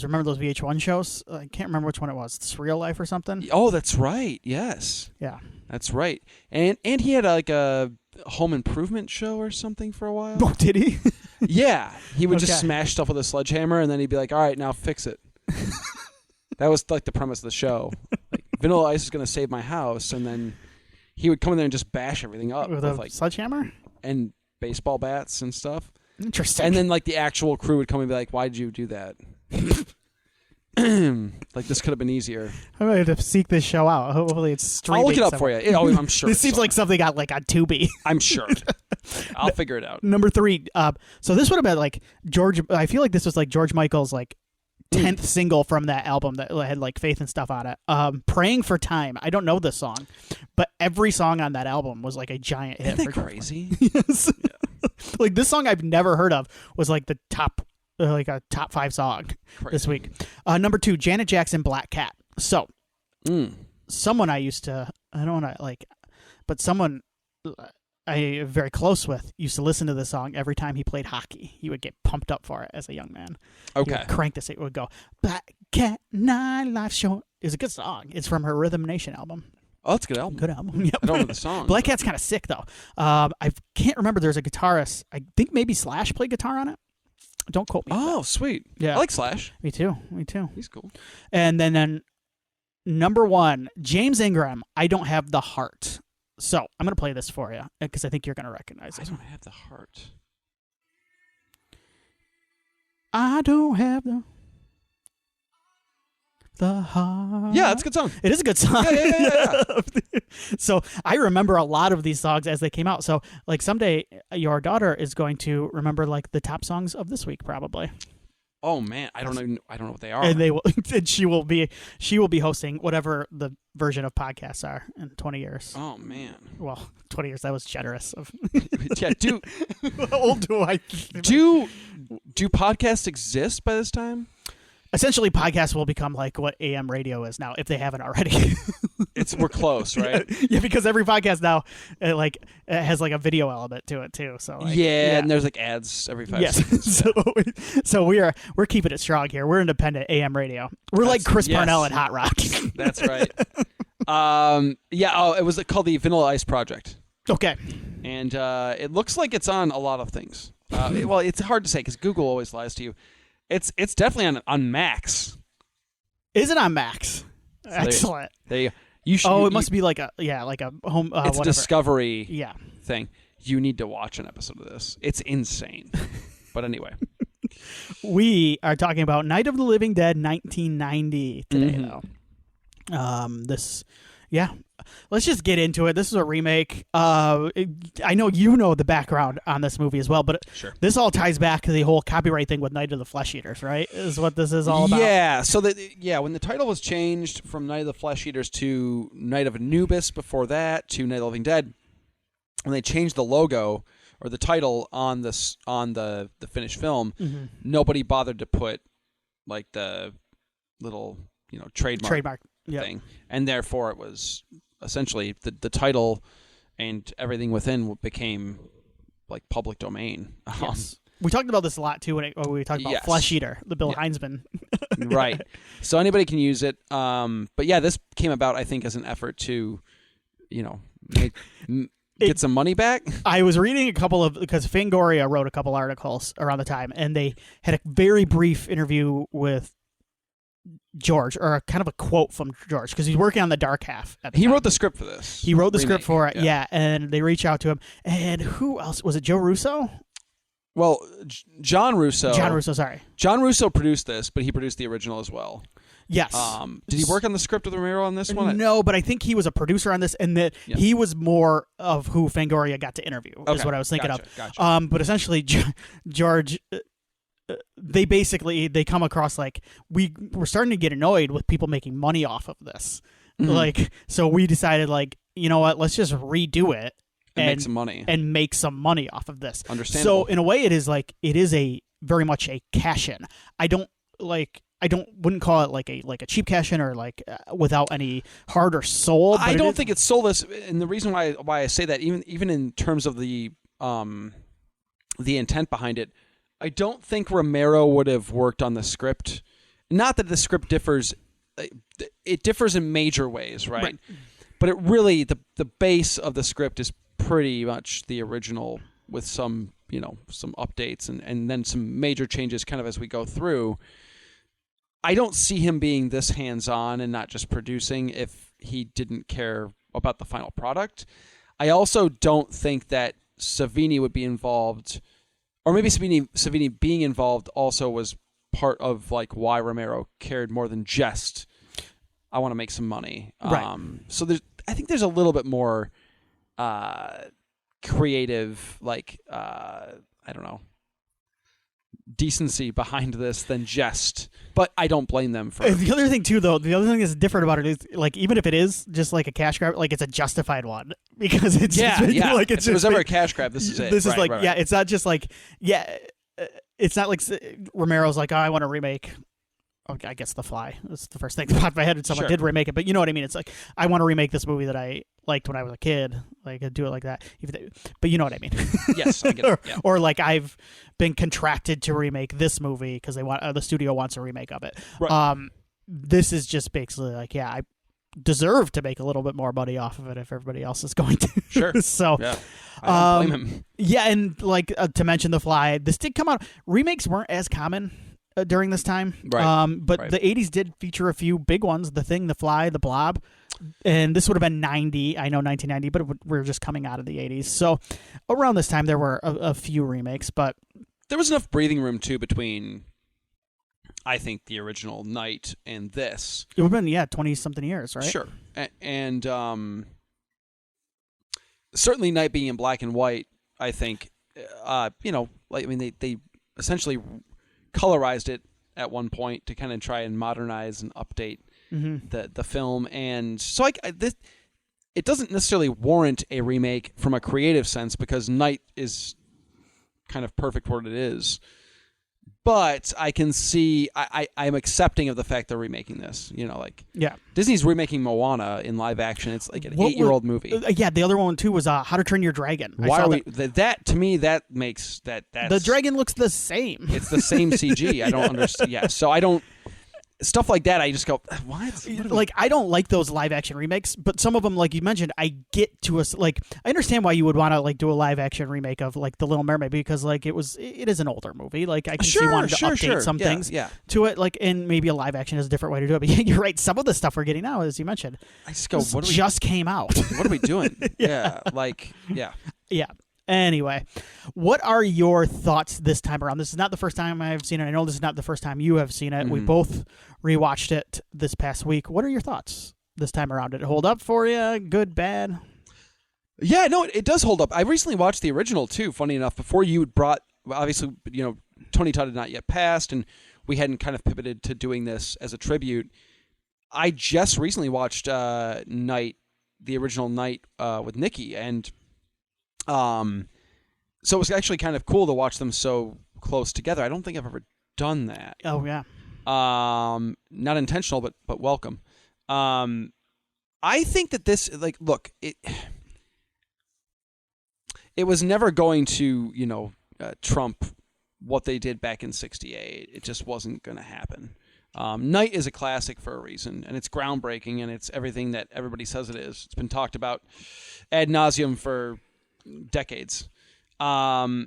Remember those VH1 shows? I can't remember which one it was. It's Real Life or something. Oh, that's right. Yes. Yeah, that's right. And he had like a home improvement show or something for a while. Oh, did he? Yeah, he would just smash stuff with a sledgehammer, and then he'd be like, "All right, now fix it." That was like the premise of the show. Like, Vanilla Ice is going to save my house, and then he would come in there and just bash everything up with a sledgehammer and baseball bats and stuff. Interesting. And then like the actual crew would come and be like, "Why did you do that?" Like, this could have been easier. I'm going to seek this show out. Hopefully it's streaming. I'll look it up for you. I'm sure. This seems like something got like on Tubi. I'm sure. I'll figure it out. Number 3. So this would have been like George. I feel like this was like George Michael's like 10th single from that album that had like Faith and stuff on it. Praying for Time. I don't know this song, but every song on that album was like a giant hit. Isn't that crazy? Yes. Yeah. Like this song I've never heard of was like the top. Like a top 5 song this week. Number 2, Janet Jackson, Black Cat. So, someone I used to, I don't want to like, but someone I am very close with used to listen to this song every time he played hockey. He would get pumped up for it as a young man. Okay. He would crank this. It would go, Black Cat, Night Life Short. It's a good song. It's from her Rhythm Nation album. Oh, that's a good album. Good album. Yep. I don't know the song. Black Cat's kind of sick, though. I can't remember. There's a guitarist. I think maybe Slash played guitar on it. Don't quote me. Oh, sweet. Yeah. I like Slash. Me too. He's cool. And then number 1, James Ingram, I Don't Have the Heart. So I'm going to play this for you because I think you're going to recognize it. I don't have the heart. I don't have the heart. Yeah, that's a good song. It is a good song. Yeah. So I remember a lot of these songs as they came out. So like someday your daughter is going to remember like the top songs of this week probably. Oh man, I don't know what they are. And they will, and she will be hosting whatever the version of podcasts are in 20 years. Oh man. Well, 20 years, that was generous of. Yeah, how old do I? Do podcasts exist by this time? Essentially, podcasts will become like what AM radio is now, if they haven't already. We're close, right? Yeah, because every podcast now it has like a video element to it too. So and there's like ads every 5 seconds. So we're keeping it strong here. We're independent AM radio. We're like Chris Parnell at Hot Rock. That's right. It was called the Vanilla Ice Project. Okay. And it looks like it's on a lot of things. Well, it's hard to say because Google always lies to you. It's definitely on Max. Is it on Max? So excellent. There you go. You should, it must be like a home. It's whatever. a Discovery Yeah. thing. You need to watch an episode of this. It's insane. But anyway. We are talking about Night of the Living Dead 1990 today, though. Let's just get into it. This is a remake. I know you know the background on this movie as well, but this all ties back to the whole copyright thing with Night of the Flesh Eaters, right? Is what this is all about. Yeah. So when the title was changed from Night of the Flesh Eaters to Night of Anubis, before that to Night of the Living Dead, when they changed the logo or the title on the finished film, nobody bothered to put like the little trademark thing, and therefore it was essentially the title and everything within became like public domain. Yes. We talked about this a lot too when we talked about Flesh Eater, the Bill Heinzman. Right. So anybody can use it. But yeah, this came about I think as an effort to, get some money back. I was reading because Fangoria wrote a couple articles around the time, and they had a very brief interview with George, or kind of a quote from George, because he's working on the Dark Half. He wrote the script for this. He wrote the script for it, and they reach out to him. And who else? Was it Joe Russo? Well, John Russo. Sorry. John Russo produced this, but he produced the original as well. Yes. Did he work on the script with Romero on this one? No, but I think he was a producer on this, and that he was more of who Fangoria got to interview, is what I was thinking of. Gotcha. But essentially, George, they come across like, we're starting to get annoyed with people making money off of this. So we decided, you know what, let's just redo it. And make some money. And make some money off of this. Understandable. So in a way, it is a very much a cash-in. Wouldn't call it like a cheap cash in or without any heart or soul. I don't think it's soulless, and the reason why I say that, even in terms of the intent behind it, I don't think Romero would have worked on the script. Not that the script differs; it differs in major ways, right? But it really the base of the script is pretty much the original with some, some updates and then some major changes kind of as we go through. I don't see him being this hands-on and not just producing if he didn't care about the final product. I also don't think that Savini would be involved, or maybe Savini being involved also was part of like why Romero cared more than just, I want to make some money. Right. So I think there's a little bit more creative, like, I don't know, decency behind this than just, but I don't blame them for the other thing too, though. The other thing that's different about it is, like, even if it is just like a cash grab, like, it's a justified one because it's like if it was ever a cash grab, this is it. This is right. It's not just like it's not like Romero's like, oh, I want to remake. Okay, I guess The Fly. That's the first thing that popped in my head. And someone did remake it, but you know what I mean. It's like, I want to remake this movie that I liked when I was a kid. Like, I'd do it like that. But you know what I mean. Yes, I get it. Yeah. Or like, I've been contracted to remake this movie because the studio wants a remake of it. Right. This is just basically like, I deserve to make a little bit more money off of it if everybody else is going to. Sure. So, yeah. I don't blame him. Yeah, and like to mention The Fly, this did come out. Remakes weren't as common during this time. Right. But the 80s did feature a few big ones. The Thing, The Fly, The Blob. And this would have been 90. I know 1990, but we're just coming out of the 80s. So around this time, there were a few remakes, but there was enough breathing room, too, between, I think, the original Night and this. It would have been, 20-something years, right? Sure. And certainly Night being in black and white, I think, they essentially colorized it at one point to kind of try and modernize and update the film, and so it doesn't necessarily warrant a remake from a creative sense because Night is kind of perfect for what it is. But I can see I'm accepting of the fact they're remaking this. Disney's remaking Moana in live action. It's like an 8-year-old movie. The other one too was How to Train Your Dragon. Why are we that to me that makes that the dragon looks the same. It's the same CG. I don't understand. Yeah, so I don't. Stuff like that, I just go, what? Like, I don't like those live action remakes, but some of them, like you mentioned, I get to us. Like, I understand why you would want to like do a live action remake of like The Little Mermaid because like it is an older movie. Like, I can see wanting to update some things to it. Like, and maybe a live action is a different way to do it. But you're right. Some of the stuff we're getting now, as you mentioned, I just go, what just came out. What are we doing? Yeah. Anyway, what are your thoughts this time around? This is not the first time I've seen it. I know this is not the first time you have seen it. Mm-hmm. We both rewatched it this past week. What are your thoughts this time around? Did it hold up for you? Good, bad? Yeah, no, it does hold up. I recently watched the original, too, funny enough, before you brought, obviously, Tony Todd had not yet passed, and we hadn't kind of pivoted to doing this as a tribute. I just recently watched Night, the original Night with Nikki, and so it was actually kind of cool to watch them so close together. I don't think I've ever done that. Oh yeah. Not intentional, but welcome. I think that this, like, look, it was never going to, trump what they did back in '68. It just wasn't going to happen. Night is a classic for a reason, and it's groundbreaking, and it's everything that everybody says it is. It's been talked about ad nauseum for decades. But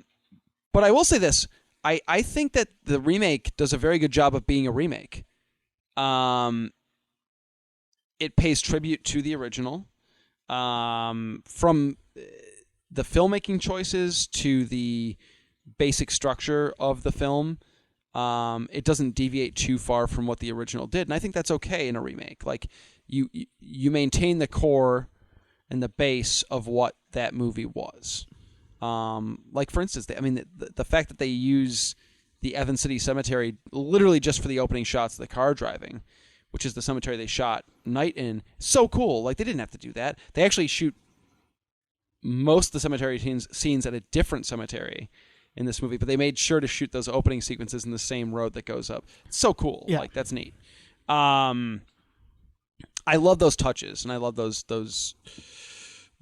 I will say this. I think that the remake does a very good job of being a remake. It pays tribute to the original. From the filmmaking choices to the basic structure of the film, it doesn't deviate too far from what the original did. And I think that's okay in a remake. Like, you maintain the core and the base of what that movie was. Like, for instance, the fact that they use the Evans City Cemetery literally just for the opening shots of the car driving, which is the cemetery they shot Night in, so cool. Like, they didn't have to do that. They actually shoot most of the cemetery scenes at a different cemetery in this movie, but they made sure to shoot those opening sequences in the same road that goes up. It's so cool. Yeah. Like, that's neat. I love those touches, and I love those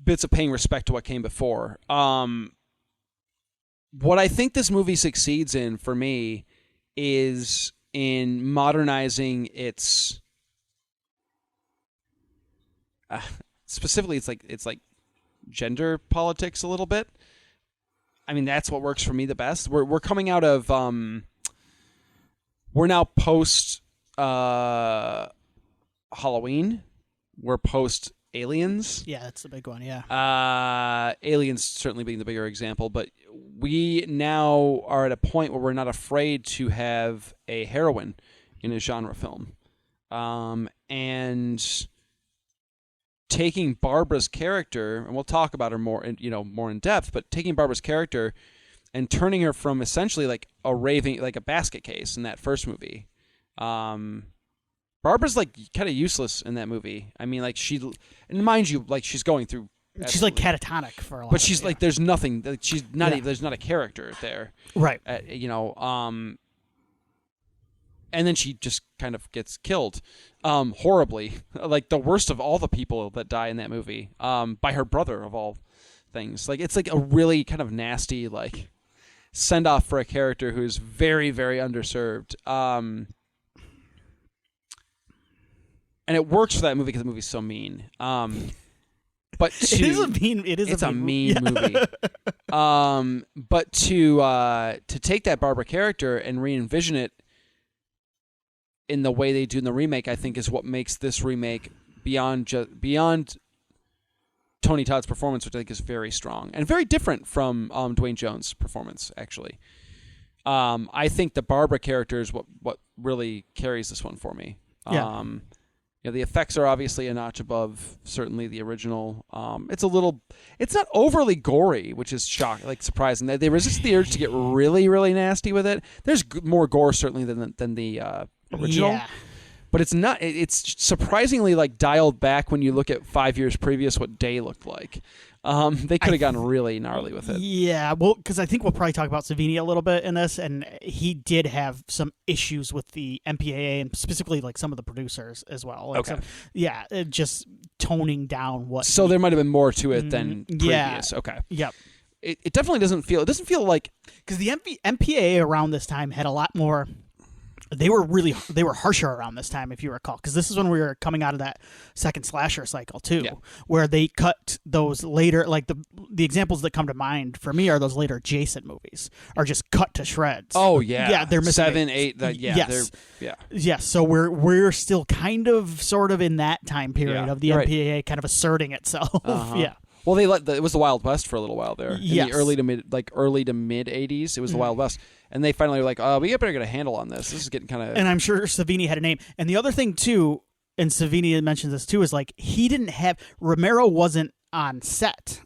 bits of paying respect to what came before. What I think this movie succeeds in, for me, is in modernizing its specifically it's like gender politics a little bit. I mean, that's what works for me the best. We're coming out of we're now post Halloween. We're post Aliens. Yeah, that's the big one. Yeah. Aliens certainly being the bigger example, but we now are at a point where we're not afraid to have a heroine in a genre film, and taking Barbara's character, and we'll talk about her more in depth, but taking Barbara's character and turning her from essentially like a basket case in that first movie. Barbara's like kind of useless in that movie. I mean, like and mind you, like she's going through. She's like catatonic for a lot. But she's like, there's nothing. Like, she's not. Even, there's not a character there. Right. And then she just kind of gets killed, horribly. Like the worst of all the people that die in that movie, by her brother of all things. Like it's like a really kind of nasty like send off for a character who's very, very underserved. And it works for that movie because the movie's so mean. But it is a mean. It's a mean movie. But to take that Barbara character and re-envision it in the way they do in the remake, I think is what makes this remake beyond Tony Todd's performance, which I think is very strong and very different from Dwayne Jones' performance. Actually, I think the Barbara character is what really carries this one for me. Yeah. The effects are obviously a notch above certainly the original. It's not overly gory, which is surprising. They resist the urge to get really, really nasty with it. There's more gore certainly than the original, yeah. But it's not. It's surprisingly like dialed back when you look at 5 years previous what Day looked like. They could have gotten really gnarly with it. Yeah, well, because I think we'll probably talk about Savini a little bit in this, and he did have some issues with the MPAA and specifically like some of the producers as well. Like just toning down what. So there might have been more to it than previous. Okay. Yep. It definitely doesn't feel. It doesn't feel like because the MPAA around this time had a lot more. They were harsher around this time, if you recall, because this is when we were coming out of that second slasher cycle too, where they cut those later, like the examples that come to mind for me are those later Jason movies are just cut to shreds. Oh yeah, yeah, they're missing 7, 8. Yes. So we're still kind of sort of in that time period of the MPAA kind of asserting itself. Yeah. Well, it was the Wild West for a little while there. Yes. In the early to mid 80s, it was the Wild West. And they finally were like, we better get a handle on this. This is getting kind of... And I'm sure Savini had a name. And the other thing, too, and Savini mentions this, too, is like he didn't have... Romero wasn't on set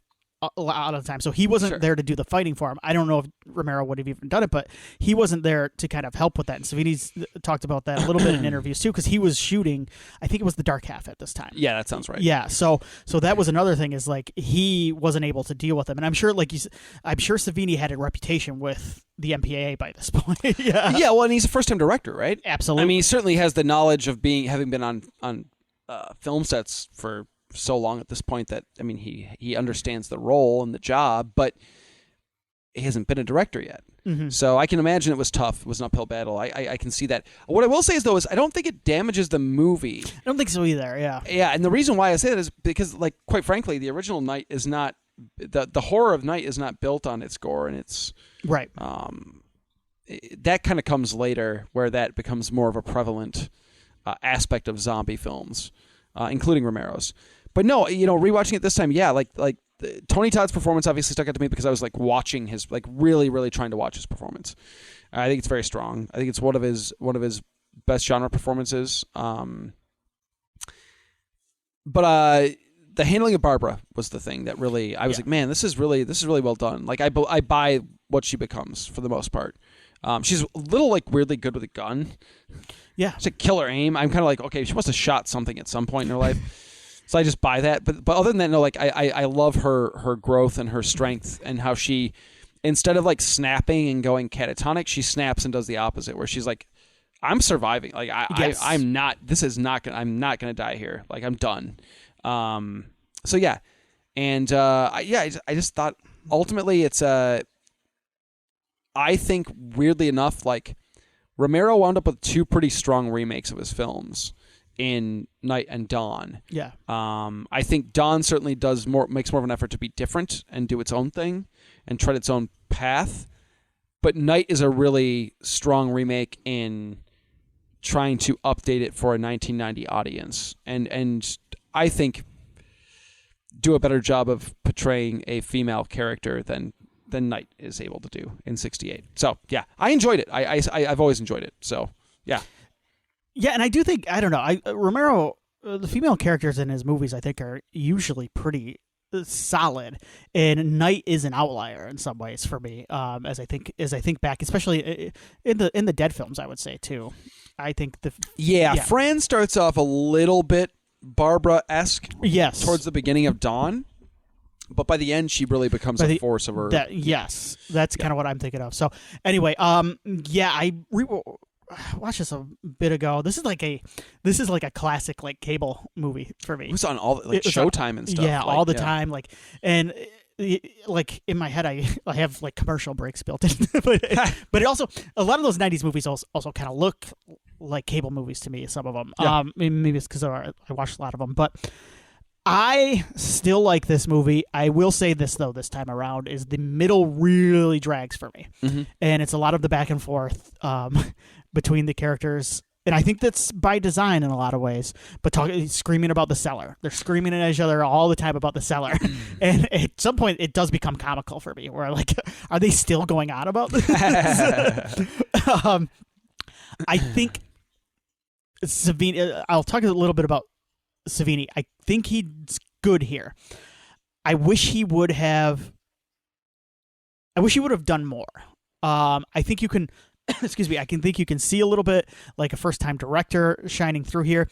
a lot of the time, so he wasn't there to do the fighting for him. I don't know if Romero would have even done it, but he wasn't there to kind of help with that. And Savini's talked about that a little bit in interviews too, because he was shooting, I think it was The Dark Half at this time. Yeah, that sounds right. Yeah, so that was another thing is like he wasn't able to deal with him, and I'm sure Savini had a reputation with the MPAA by this point. Yeah, well, and he's a first-time director, right? Absolutely. I mean, he certainly has the knowledge of having been on film sets for so long at this point that, I mean, he understands the role and the job, but he hasn't been a director yet. Mm-hmm. So I can imagine it was tough. It was an uphill battle. I can see that. What I will say is I don't think it damages the movie. I don't think so either, yeah. Yeah, and the reason why I say that is because, like, quite frankly, the original Night is not... The horror of Night is not built on its gore, and it's... Right. That kind of comes later, where that becomes more of a prevalent aspect of zombie films, including Romero's. But no, rewatching it this time, Tony Todd's performance obviously stuck out to me because I was like watching his, like really, really trying to watch his performance. I think it's very strong. I think it's one of his best genre performances. But the handling of Barbara was the thing that really I was like, man, this is really well done. Like I buy what she becomes for the most part. She's a little like weirdly good with a gun. Yeah, it's a killer aim. I'm kind of like, okay, she must have shot something at some point in her life. So I just buy that. But other than that, no, like I love her growth and her strength and how she, instead of like snapping and going catatonic, she snaps and does the opposite, where she's like, I'm surviving. Like I'm not gonna die here. Like I'm done. So yeah. And I just thought ultimately it's I think weirdly enough, like Romero wound up with two pretty strong remakes of his films in Night and Dawn. Yeah. I think Dawn certainly makes more of an effort to be different and do its own thing and tread its own path. But Night is a really strong remake in trying to update it for a 1990 audience, and I think do a better job of portraying a female character than Night is able to do in '68. So yeah, I enjoyed it. I've always enjoyed it. So yeah. Yeah, and I do think, I don't know, Romero, the female characters in his movies, I think, are usually pretty solid, and Night is an outlier in some ways for me. As I think back, especially in the Dead films, I would say too. I think Fran starts off a little bit Barbara-esque, yes, towards the beginning of Dawn, but by the end she really becomes a force of her. Yes, that's kind of what I'm thinking of. So anyway, I watched this a bit ago. This is like a classic like cable movie for me. It was on all Showtime and stuff. Yeah, all the time. Like, and like in my head, I have like commercial breaks built in, but it also, a lot of those '90s movies also kind of look like cable movies to me. Some of them, maybe it's because I watched a lot of them, but I still like this movie. I will say this though, this time around, is the middle really drags for me, and it's a lot of the back and forth between the characters, and I think that's by design in a lot of ways. But screaming about the cellar, they're screaming at each other all the time about the cellar, and at some point it does become comical for me. Where like, are they still going on about this? I think Savini. I'll talk a little bit about Savini. I think he's good here. I wish he would have done more. I think you can. Excuse me. I think you can see a little bit like a first-time director shining through here.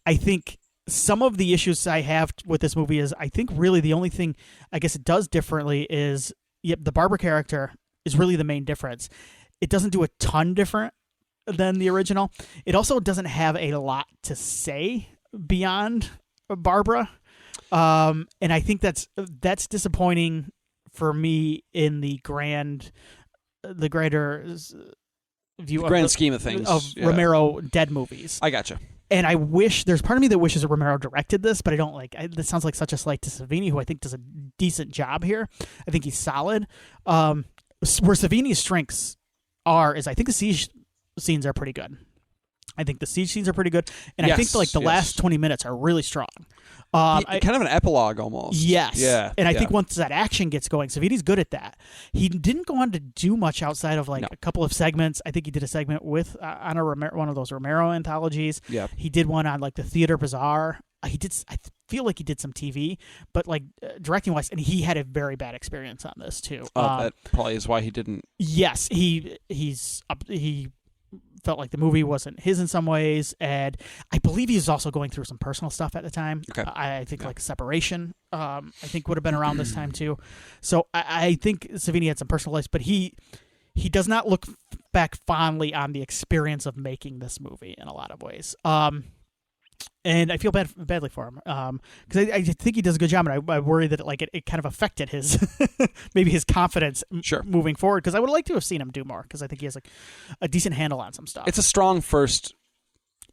I think some of the issues I have with this movie is, I think really the only thing I guess it does differently is, the Barbara character is really the main difference. It doesn't do a ton different than the original. It also doesn't have a lot to say beyond Barbara, and I think that's disappointing for me in the greater view, grand scheme of things, of Romero Dead movies. I gotcha. And I wish, there's part of me that wishes that Romero directed this, but I don't like. This sounds like such a slight to Savini, who I think does a decent job here. I think he's solid. Where Savini's strengths is, I think the siege scenes are pretty good. I think the siege scenes are pretty good, and I think like the last 20 minutes are really strong. Kind of an epilogue almost. Yes. Yeah. And I think once that action gets going, Savini's good at that. He didn't go on to do much outside of a couple of segments. I think he did a segment with on one of those Romero anthologies. Yeah. He did one on like the Theater Bazaar. I feel like he did some TV, but like directing wise, and he had a very bad experience on this too. That probably is why he didn't. Yes, he felt like the movie wasn't his in some ways, and I believe he was also going through some personal stuff at the time. Okay. I think like separation, I think would have been around this time too. So I think Savini had some personal life, but he does not look back fondly on the experience of making this movie in a lot of ways. And I feel badly for him because I think he does a good job, and I worry that it kind of affected his maybe his confidence moving forward, because I would like to have seen him do more, because I think he has a decent handle on some stuff. It's a strong first.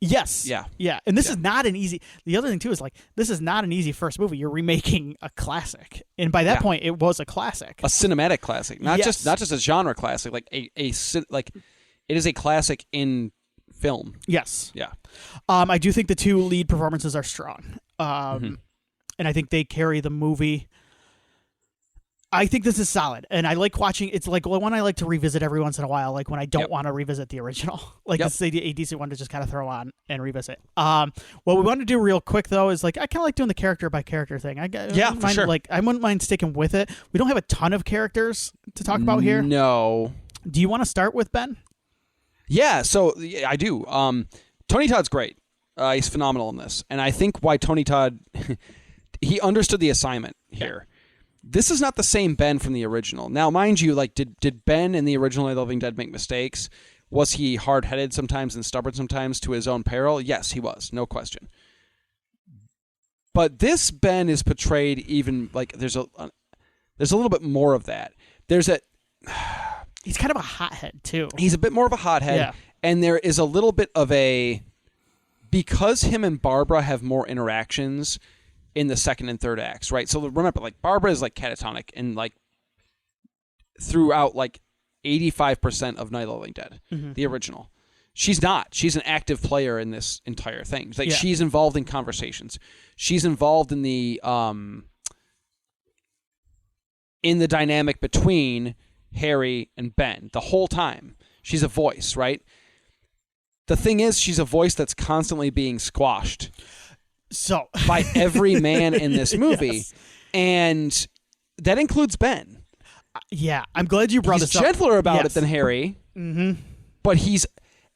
Yes. Yeah. Yeah. And this is not an easy. The other thing too is this is not an easy first movie. You're remaking a classic, and by that point, it was a classic, a cinematic classic, not just a genre classic, it is a classic in film. Yes. Yeah. I do think the two lead performances are strong. And I think they carry the movie. I think this is solid, and I like watching. It's like one I like to revisit every once in a while, like when I don't want to revisit the original. This is a decent one to just kind of throw on and revisit. What we want to do real quick though is I kind of like doing the character by character thing. For sure. I wouldn't mind sticking with it. We don't have a ton of characters to talk about here. No. Do you want to start with Ben? Yeah, so I do. Tony Todd's great. He's phenomenal in this. And I think why Tony Todd, he understood the assignment here. Yeah. This is not the same Ben from the original. Now, mind you, did Ben in the original Night of the Living Dead make mistakes? Was he hard-headed sometimes and stubborn sometimes to his own peril? Yes, he was. No question. But this Ben is portrayed even, there's a little bit more of that. He's kind of a hothead, too. He's a bit more of a hothead, and there is a little bit of a because him and Barbara have more interactions in the second and third acts, right? So remember, like, Barbara is like catatonic and like throughout like 85% of Night of the Living Dead, the original. She's not. She's an active player in this entire thing. Like, she's involved in conversations. She's involved in the dynamic between Harry and Ben the whole time. She's a voice, right? The thing is, she's a voice that's constantly being squashed by every man in this movie. Yes. And that includes Ben. Yeah, I'm glad you brought this up. He's gentler about it than Harry. Mm-hmm. But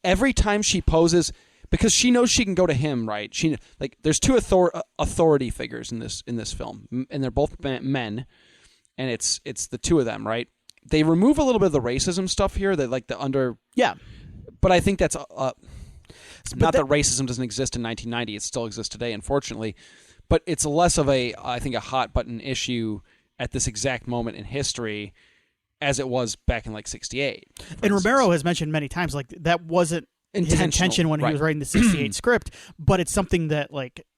every time she poses, because she knows she can go to him, right? There's two authority figures in this film, and they're both men, and it's the two of them, right? They remove a little bit of the racism stuff here. That like the under but I think that's not that racism doesn't exist in 1990. It still exists today, unfortunately. But it's less of a hot button issue at this exact moment in history as it was back in like 68. And Romero has mentioned many times, like, that wasn't his intention when he was writing the 68 script, but it's something that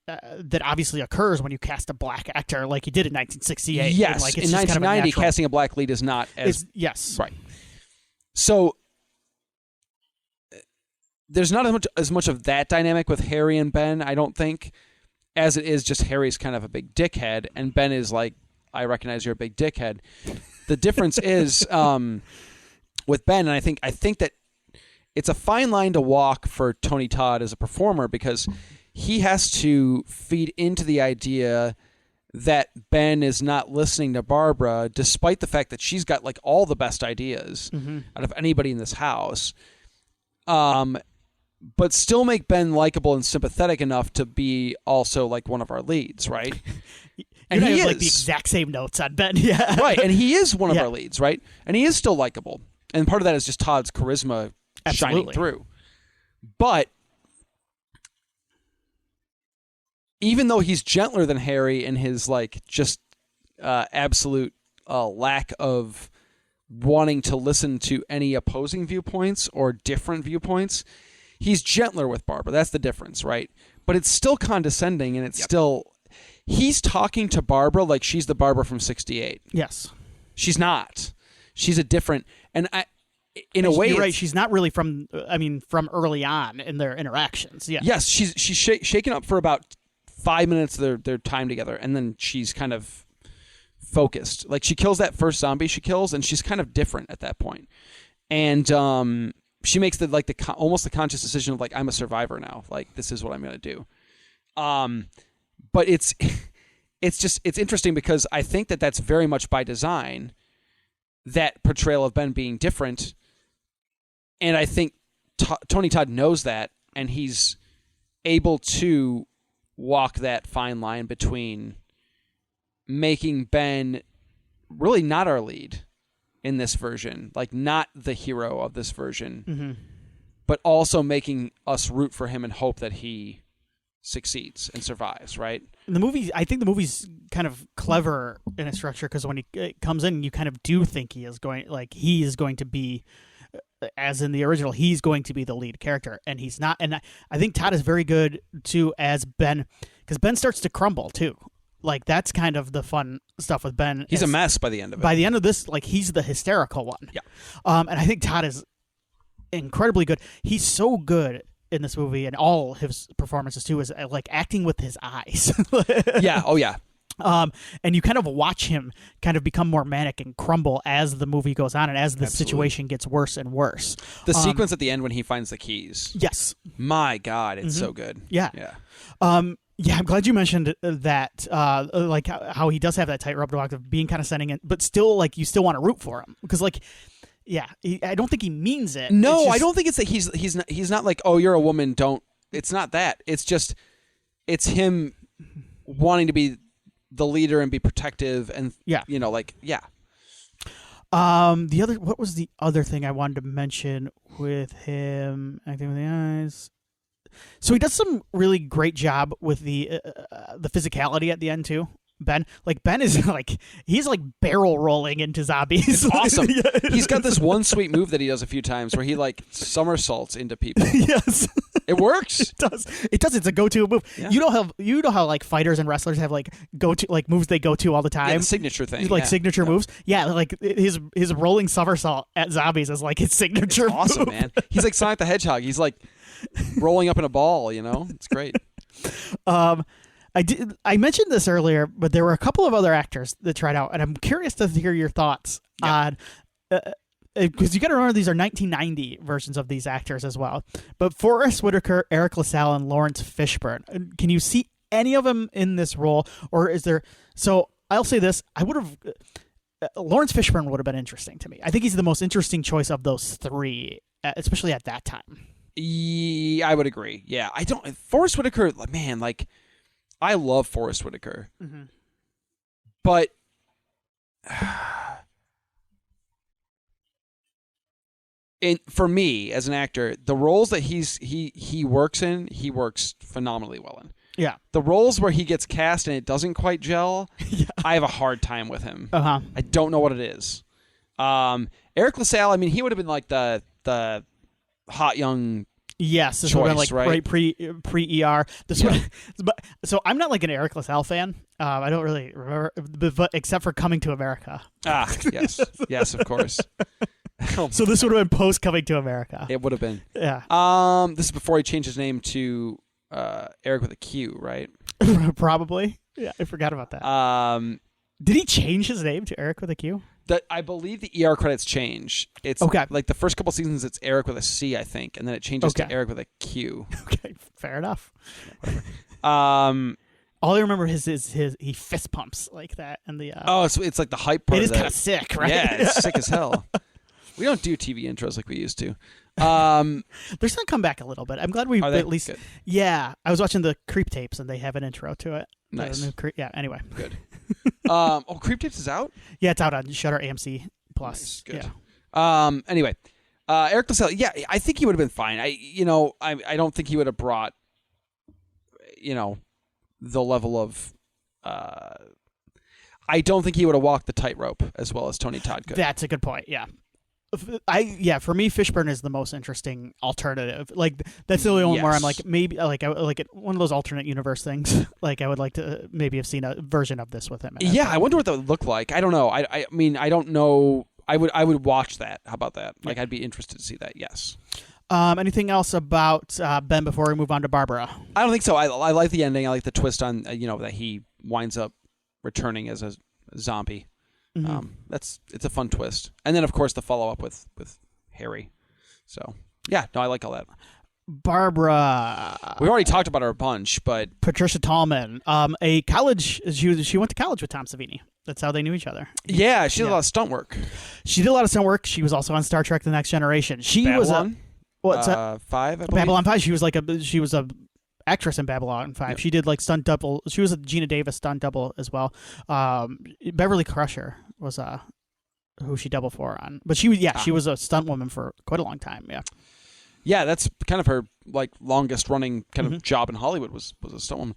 that obviously occurs when you cast a black actor like you did in 1968. Yes, like, in 1990, casting a black lead is not as... Yes. Right. So there's not as much of that dynamic with Harry and Ben, I don't think, as it is just Harry's kind of a big dickhead, and Ben is like, I recognize you're a big dickhead. The difference is with Ben, and I think that it's a fine line to walk for Tony Todd as a performer, because he has to feed into the idea that Ben is not listening to Barbara, despite the fact that she's got like all the best ideas out of anybody in this house. But still make Ben likable and sympathetic enough to be also like one of our leads, right? And he has like the exact same notes on Ben. Yeah. Right. And he is one of our leads, right? And he is still likable. And part of that is just Todd's charisma shining through. But even though he's gentler than Harry in his like just absolute lack of wanting to listen to any opposing viewpoints or different viewpoints, he's gentler with Barbara. That's the difference, right? But it's still condescending, and it's still... He's talking to Barbara like she's the Barbara from 68. Yes. She's not. She's a different... And in a way... You're right. She's not really from early on in their interactions. Yeah. Yes. She's shaken up for about 5 minutes of their time together, and then she's kind of focused. Like, she kills that first zombie she kills, and she's kind of different at that point. And she makes almost the conscious decision of like, I'm a survivor now. Like, this is what I'm going to do. But it's interesting because I think that that's very much by design, that portrayal of Ben being different. And I think Tony Todd knows that, and he's able to walk that fine line between making Ben really not our lead in this version, like not the hero of this version, but also making us root for him and hope that he succeeds and survives, right? I think the movie's kind of clever in its structure, because when he comes in, you kind of do think he is going to be, as in the original, he's going to be the lead character, and he's not. And I think Todd is very good too as Ben, because Ben starts to crumble too. Like, that's kind of the fun stuff with Ben. He's a mess by the end of it. By the end of this, like, he's the hysterical one. Yeah. And I think Todd is incredibly good. He's so good in this movie, and all his performances too, is like acting with his eyes. Yeah. Oh yeah. And you kind of watch him kind of become more manic and crumble as the movie goes on, and as the situation gets worse and worse. The sequence at the end when he finds the keys. Yes. My God, it's so good. Yeah. Yeah. Yeah, I'm glad you mentioned that, like how he does have that tightrope to walk of being kind of sending it, but still, like, you still want to root for him, because, like, yeah, I don't think he means it. No, I don't think it's that he's not like, oh, you're a woman, don't. It's not that. It's just, it's him wanting to be the leader and be protective, and what was the other thing I wanted to mention with him acting with the eyes? So he does some really great job with the physicality at the end too. Ben. Like Ben is like he's like barrel rolling into zombies. It's awesome. He's got this one sweet move that he does a few times where he like somersaults into people. Yes. It works. It does. It does. It's a go-to move. Yeah. You know how like fighters and wrestlers have like go-to like moves they go to all the time. Yeah, the signature thing. Like signature moves. Yeah, like his rolling somersault at zombies is like his signature. It's awesome, move. Man. He's like Sonic the Hedgehog. He's like rolling up in a ball. You know, it's great. I mentioned this earlier, but there were a couple of other actors that tried out, and I'm curious to hear your thoughts on. Because you got to remember these are 1990 versions of these actors as well. But Forrest Whitaker, Eric LaSalle, and Lawrence Fishburne. Can you see any of them in this role, or is there? So I'll say this: I would have Lawrence Fishburne would have been interesting to me. I think he's the most interesting choice of those three, especially at that time. Yeah, I would agree. Yeah, I don't. Forrest Whitaker, man, like I love Forrest Whitaker, but. For me as an actor, the roles that he works in, he works phenomenally well in. Yeah. The roles where he gets cast and it doesn't quite gel, I have a hard time with him. Uh-huh. I don't know what it is. Eric LaSalle, I mean, he would have been like the hot young yes, this choice, would have been like right? pre ER. But so I'm not like an Eric LaSalle fan. I don't really remember, but except for Coming to America. Ah, yes, of course. So this would have been post Coming to America. It would have been. Yeah. This is before he changed his name to Eric with a Q, right? Probably. Yeah, I forgot about that. Did he change his name to Eric with a Q? I believe the ER credits change. It's okay. Like the first couple seasons, it's Eric with a C, I think, and then it changes to Eric with a Q. Okay, fair enough. All I remember is he fist pumps like that, and the so it's like the hype part. It is kind of sick, right? Yeah, it's sick as hell. We don't do TV intros like we used to. They're starting to come back a little bit. I'm glad we at least. Good. Yeah, I was watching the Creep Tapes and they have an intro to it. Nice. Yeah. Anyway. Good. Creep Tapes is out. Yeah, it's out on Shudder AMC Plus. Nice. Good. Yeah. Anyway, Eric LaSalle. Yeah, I think he would have been fine. I don't think he would have brought, the level of. I don't think he would have walked the tightrope as well as Tony Todd could. That's a good point. Yeah. For me, Fishburne is the most interesting alternative. Like that's the only one where I'm like maybe I like it, one of those alternate universe things. Like I would like to maybe have seen a version of this with him. Yeah, I wonder what that would look like. I don't know. I mean I don't know. I would watch that. How about that? Like I'd be interested to see that. Yes. Anything else about Ben before we move on to Barbara? I don't think so. I like the ending. I like the twist on that he winds up returning as a zombie. Mm-hmm. It's a fun twist, and then of course the follow up with Harry. So yeah, no, I like all that. Barbara, we already talked about her a bunch, but Patricia Tallman, she went to college with Tom Savini. That's how they knew each other. Yeah, she did a lot of stunt work. She did a lot of stunt work. She was also on Star Trek: The Next Generation. She Babylon? was a 5. I believe. Babylon 5. She was a actress in Babylon 5. Yep. She did like stunt double. She was a Gina Davis stunt double as well. Beverly Crusher was who she doubled for on. But she was a stunt woman for quite a long time. Yeah. Yeah, that's kind of her like longest running kind of job in Hollywood was a stunt woman.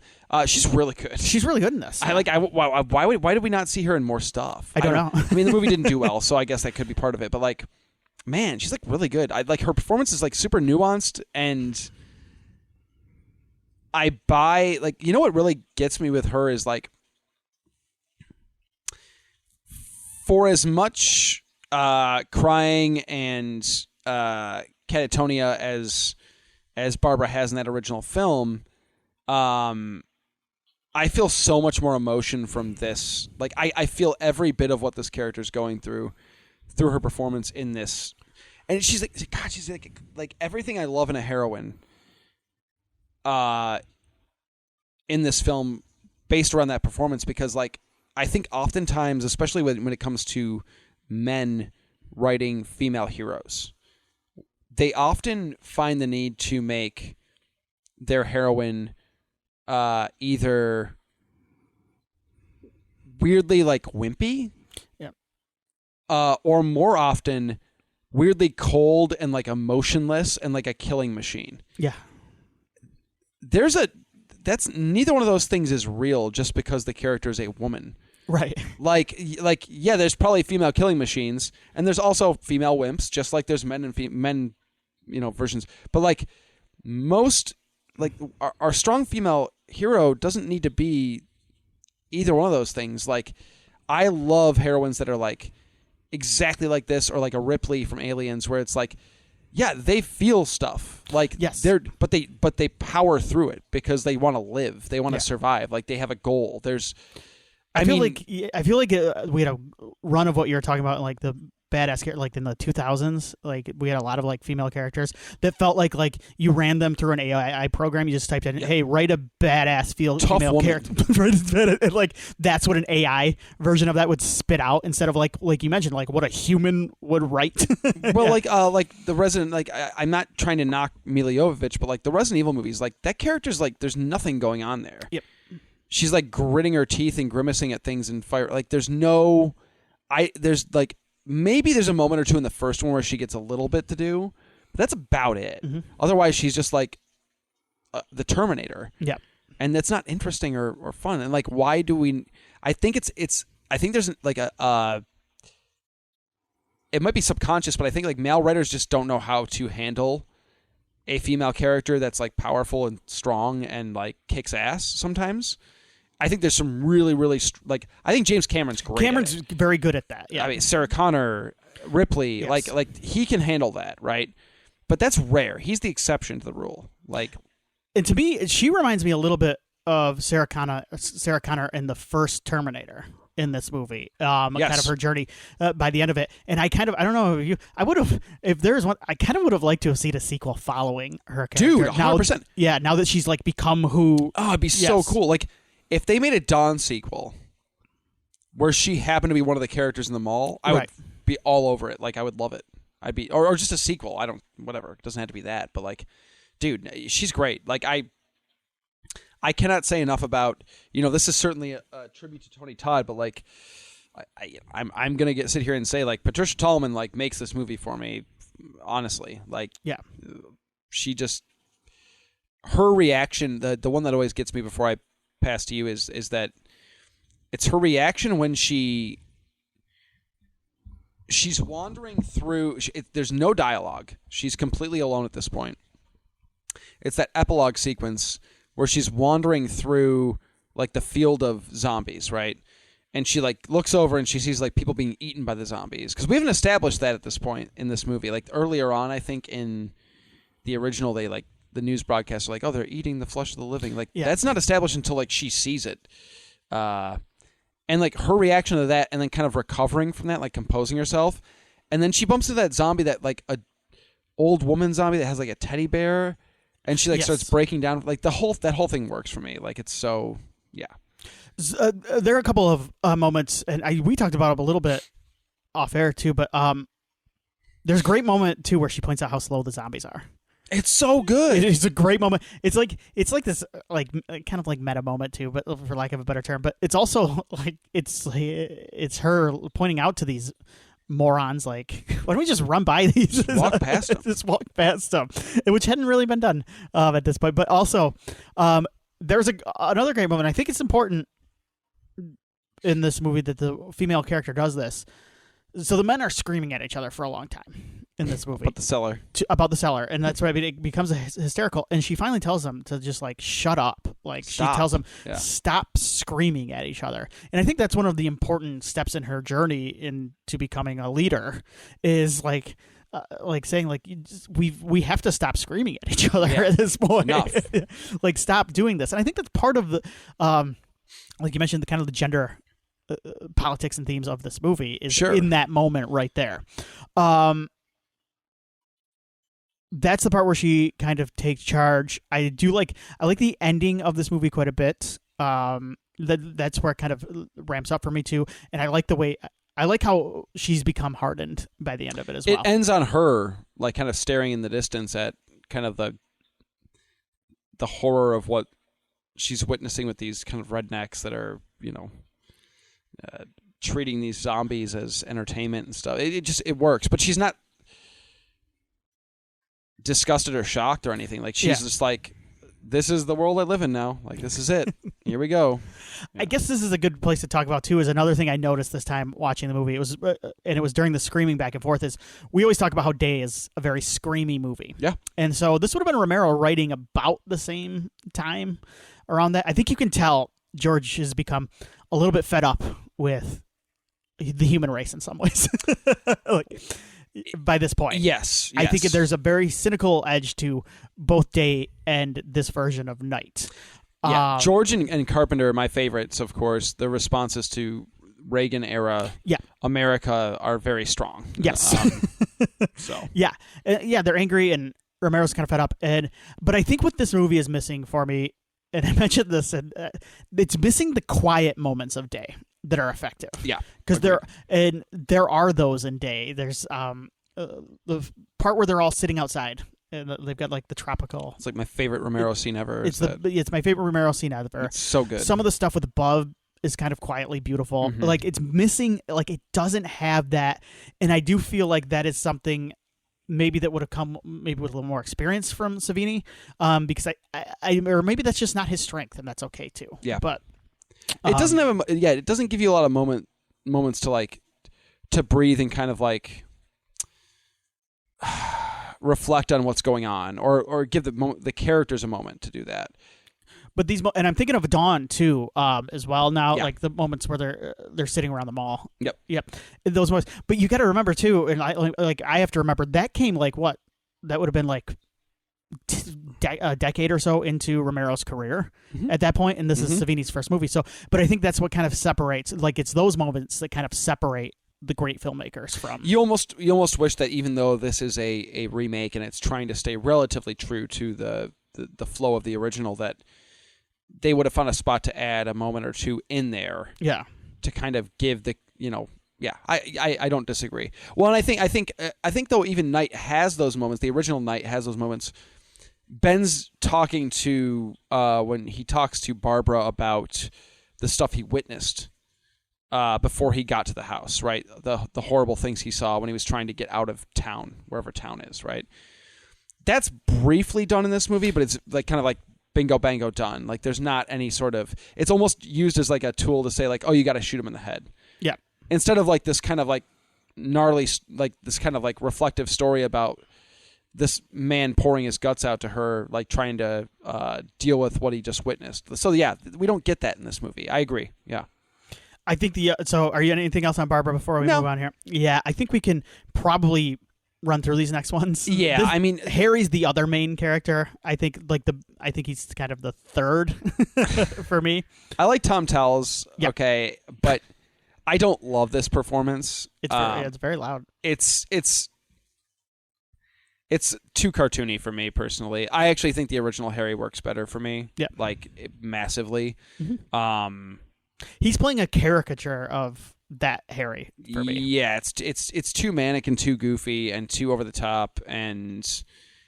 She's really good. She's really good in this. Yeah. Why did we not see her in more stuff? I don't know. I mean, the movie didn't do well, so I guess that could be part of it. But like, man, she's like really good. I like her performance is like super nuanced, and I buy like what really gets me with her is like for as much crying and catatonia as Barbara has in that original film, I feel so much more emotion from this. Like I feel every bit of what this character's going through her performance in this. And she's like everything I love in a heroine in this film based around that performance, because like I think oftentimes, especially when it comes to men writing female heroes, they often find the need to make their heroine either weirdly like wimpy, or more often weirdly cold and like emotionless and like a killing machine. Yeah. There's that's neither one of those things is real just because the character is a woman. Right. Like yeah, there's probably female killing machines, and there's also female wimps, just like there's men and men, versions. But like most, like our strong female hero doesn't need to be either one of those things. Like I love heroines that are like exactly like this, or like a Ripley from Aliens, where it's like, yeah, they feel stuff. Like yes. but they power through it because they want to live. They want to survive. Like they have a goal. I feel like we had a run of what you were talking about, like the badass character, like in the 2000s. Like we had a lot of like female characters that felt like you ran them through an AI program. You just typed in, "Hey, write a badass female woman. Character," and like that's what an AI version of that would spit out instead of like you mentioned, like what a human would write. Well, like the Resident, like I'm not trying to knock Mila Jovovich, but like the Resident Evil movies, like that character's like there's nothing going on there. Yep. She's like gritting her teeth and grimacing at things and fire. Like there's like maybe there's a moment or two in the first one where she gets a little bit to do, but that's about it. Mm-hmm. Otherwise, she's just like the Terminator. Yeah, and that's not interesting or fun. And like, why do we? I think I think there's like it might be subconscious, but I think like male writers just don't know how to handle a female character that's like powerful and strong and like kicks ass sometimes. I think there's some really, really I think James Cameron's great. Cameron's very good at that. Yeah, I mean Sarah Connor, Ripley, yes. like he can handle that, right? But that's rare. He's the exception to the rule. Like, and to me, she reminds me a little bit of Sarah Connor in the first Terminator in this movie. Yes. Kind of her journey by the end of it. And I don't know if I would have, if there's one, I kind of would have liked to have seen a sequel following her character. Dude, 100%. Now that she's like become who. Oh, it'd be so cool. Like, if they made a Dawn sequel where she happened to be one of the characters in the mall, I would be all over it. Like, I would love it. I'd be, or just a sequel. Whatever. It doesn't have to be that. But like, dude, she's great. Like, I cannot say enough about, this is certainly a tribute to Tony Todd, but like, I'm gonna sit here and say like Patricia Tallman like makes this movie for me, honestly. Like, yeah, she just, her reaction, the one that always gets me before I pass to you is that it's her reaction when she's wandering through. There's no dialogue. She's completely alone at this point. It's that epilogue sequence where she's wandering through like the field of zombies, right? And she like looks over and she sees like people being eaten by the zombies. Because we haven't established that at this point in this movie. Like earlier on, I think in the original, they like the news broadcasts are like, oh, they're eating the flesh of the living. Like that's not established until like she sees it. And like her reaction to that and then kind of recovering from that, like composing herself. And then she bumps into that zombie, that like a old woman zombie that has like a teddy bear. And she like starts breaking down. Like that whole thing works for me. Like it's so, yeah. There are a couple of moments, and we talked about it a little bit off air too. But there's a great moment too where she points out how slow the zombies are. It's so good. It's a great moment. It's like this like kind of like meta moment too, but for lack of a better term. But it's also like it's her pointing out to these morons, like, why don't we just run by these? Just walk past them. Just walk past them, which hadn't really been done at this point. But also, there's another great moment. I think it's important in this movie that the female character does this. So the men are screaming at each other for a long time in this movie. About the cellar. And that's why it becomes hysterical. And she finally tells them to just like shut up. Like stop. She tells them stop screaming at each other. And I think that's one of the important steps in her journey into becoming a leader is like saying like we have to stop screaming at each other at this point. Enough. Like stop doing this. And I think that's part of the like you mentioned, the kind of the gender politics and themes of this movie is in that moment right there. That's the part where she kind of takes charge. I like the ending of this movie quite a bit. That's where it kind of ramps up for me too. And I like how she's become hardened by the end of it as well. It ends on her like kind of staring in the distance at kind of the horror of what she's witnessing with these kind of rednecks that are, treating these zombies as entertainment and stuff. It works, but she's not disgusted or shocked or anything. Like she's just like, this is the world I live in now. Like, this is it. Here we go. I guess this is a good place to talk about too. Is another thing I noticed this time watching the movie. It was during the screaming back and forth. Is we always talk about how Day is a very screamy movie. Yeah. And so this would have been Romero writing about the same time around that. I think you can tell George has become a little bit fed up with the human race in some ways. Like, by this point. Yes. I think there's a very cynical edge to both Day and this version of Night. Yeah, George and Carpenter are my favorites, of course. The responses to Reagan era America are very strong. Yes. Yeah, they're angry, and Romero's kind of fed up. But I think what this movie is missing for me, and I mentioned this, and it's missing the quiet moments of Day that are effective. Yeah, because there are those in Day. There's the part where they're all sitting outside. And they've got like the tropical. It's like my favorite Romero scene ever. It's my favorite Romero scene ever. It's so good. Some of the stuff with Bub is kind of quietly beautiful. Mm-hmm. Like it's missing. Like it doesn't have that. And I do feel like that is something maybe that would have come maybe with a little more experience from Savini. Because I or maybe that's just not his strength, and that's okay too. Yeah, but it doesn't have it doesn't give you a lot of moments to like to breathe and kind of like reflect on what's going on, or give the characters a moment to do that. But and I'm thinking of Dawn too, as well now, like the moments where they're sitting around the mall. Yep. Those moments. But you got to remember too, and I have to remember that came like what that would have been like a decade or so into Romero's career at that point, and this is Savini's first movie. So, but I think that's what kind of separates. Like it's those moments that kind of separate the great filmmakers from. You almost wish that even though this is a remake and it's trying to stay relatively true to the flow of the original, that they would have found a spot to add a moment or two in there. Yeah. To kind of give the I don't disagree. Well, and I think though even Night has those moments. The original Night has those moments. Ben's talking to when he talks to Barbara about the stuff he witnessed. Before he got to the house, right? The horrible things he saw when he was trying to get out of town, wherever town is, right? That's briefly done in this movie, but it's like kind of like bingo bango done. Like there's not any sort of. It's almost used as like a tool to say like, oh, you got to shoot him in the head. Yeah. Instead of like this kind of like gnarly, like this kind of like reflective story about this man pouring his guts out to her, like trying to deal with what he just witnessed. So yeah, we don't get that in this movie. I agree. Yeah. I think so are you anything else on Barbara before we move on here? Yeah, I think we can probably run through these next ones. Yeah, I mean Harry's the other main character. I think he's kind of the third for me. I like Tom Towles, okay, but I don't love this performance. It's very loud. It's too cartoony for me personally. I actually think the original Harry works better for me. Yeah. Like massively. Mm-hmm. He's playing a caricature of that Harry for me. Yeah, it's too manic and too goofy and too over the top, and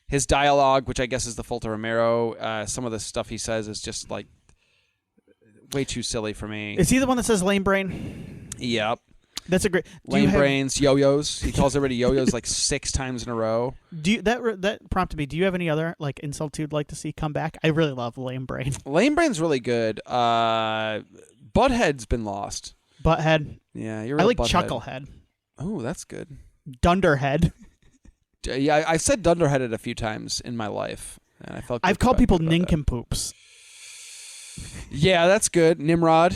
his dialogue, which I guess is the fault of Romero, some of the stuff he says is just like way too silly for me. Is he the one that says lame brain? Yep. That's a great lame brains, yo-yos. He calls everybody yo-yos like 6 times in a row. That prompted me. Do you have any other like insults you'd like to see come back? I really love lame brain. Lame brain's really good. Butthead's been lost. Butthead. Yeah, I like Chucklehead. Oh, that's good. Dunderhead. Yeah, I've said Dunderheaded a few times in my life, and I felt. I've called people nincompoops. Yeah, that's good. Nimrod.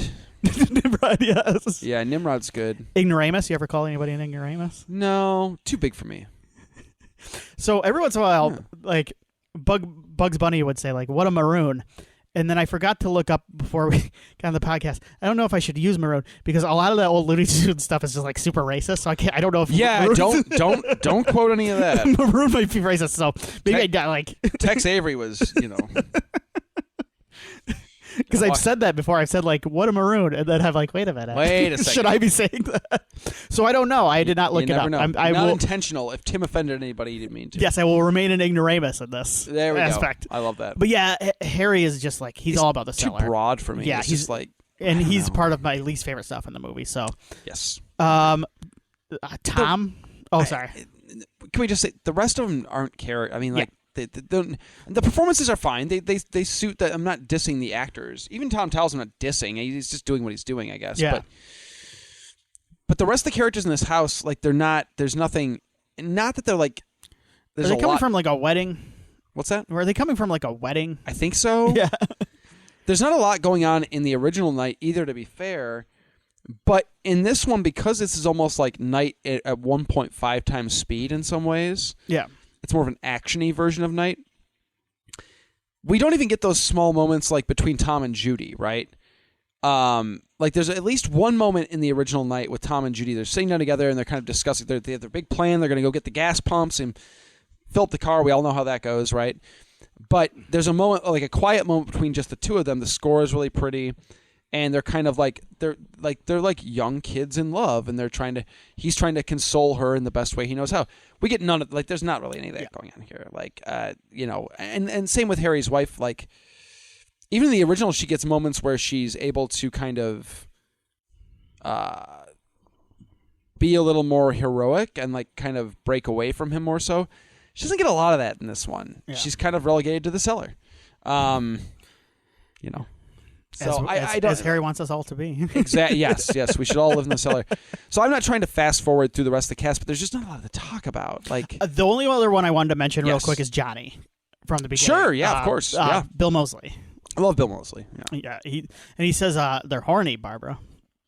Nimrod, yes. Yeah, Nimrod's good. Ignoramus. You ever call anybody an ignoramus? No, too big for me. So every once in a while, like Bugs Bunny would say, like, "What a maroon." And then I forgot to look up before we got on the podcast. I don't know if I should use maroon because a lot of that old Looney Tunes stuff is just like super racist. So I don't know if don't quote any of that. Maroon might be racist. So maybe I got like Tex Avery was because I've said that before. I've said like what a maroon, and then I'm like, wait a minute, wait a second. Should I be saying that? So I don't know. I did not look it up. Not intentional. If Tim offended anybody, he didn't mean to. Yes, I will remain an ignoramus in this aspect. I love that. But yeah, Harry is just like he's all about the seller. Too broad for me. Yeah, he's just like, and he's part of my least favorite stuff in the movie. So yes. Tom. Sorry. Can we just say the rest of them aren't characters? I mean, like the performances are fine. They suit that. I'm not dissing the actors. Even Tom Towles, I'm not dissing. He's just doing what he's doing, I guess. Yeah. But the rest of the characters in this house, like, they're not. There's nothing. Not that they're like. Are they coming from like a wedding? What's that? Or are they coming from like a wedding? I think so. Yeah. There's not a lot going on in the original Night either, to be fair. But in this one, because this is almost like Night at 1.5 times speed in some ways. Yeah. It's more of an action-y version of Night. We don't even get those small moments like between Tom and Judy, right? Like there's at least one moment in the original Night with Tom and Judy. They're sitting down together and they're kind of discussing they have their big plan. They're going to go get the gas pumps and fill up the car. We all know how that goes, right? But there's a moment, like a quiet moment between just the two of them. The score is really pretty, and they're kind of like they're like young kids in love, and he's trying to console her in the best way he knows how. We get none of like there's not really any of that going on here, like and same with Harry's wife. Like even in the original, she gets moments where she's able to kind of be a little more heroic and like kind of break away from him more so. She doesn't get a lot of that in this one. Yeah. She's kind of relegated to the cellar. So I don't. As Harry wants us all to be. Exactly. Yes. We should all live in the cellar. So I'm not trying to fast forward through the rest of the cast, but there's just not a lot to talk about. Like the only other one I wanted to mention real quick is Johnny from the beginning. Sure. Yeah. Of course. Yeah. Bill Moseley. I love Bill Moseley. Yeah. He says they're horny, Barbara.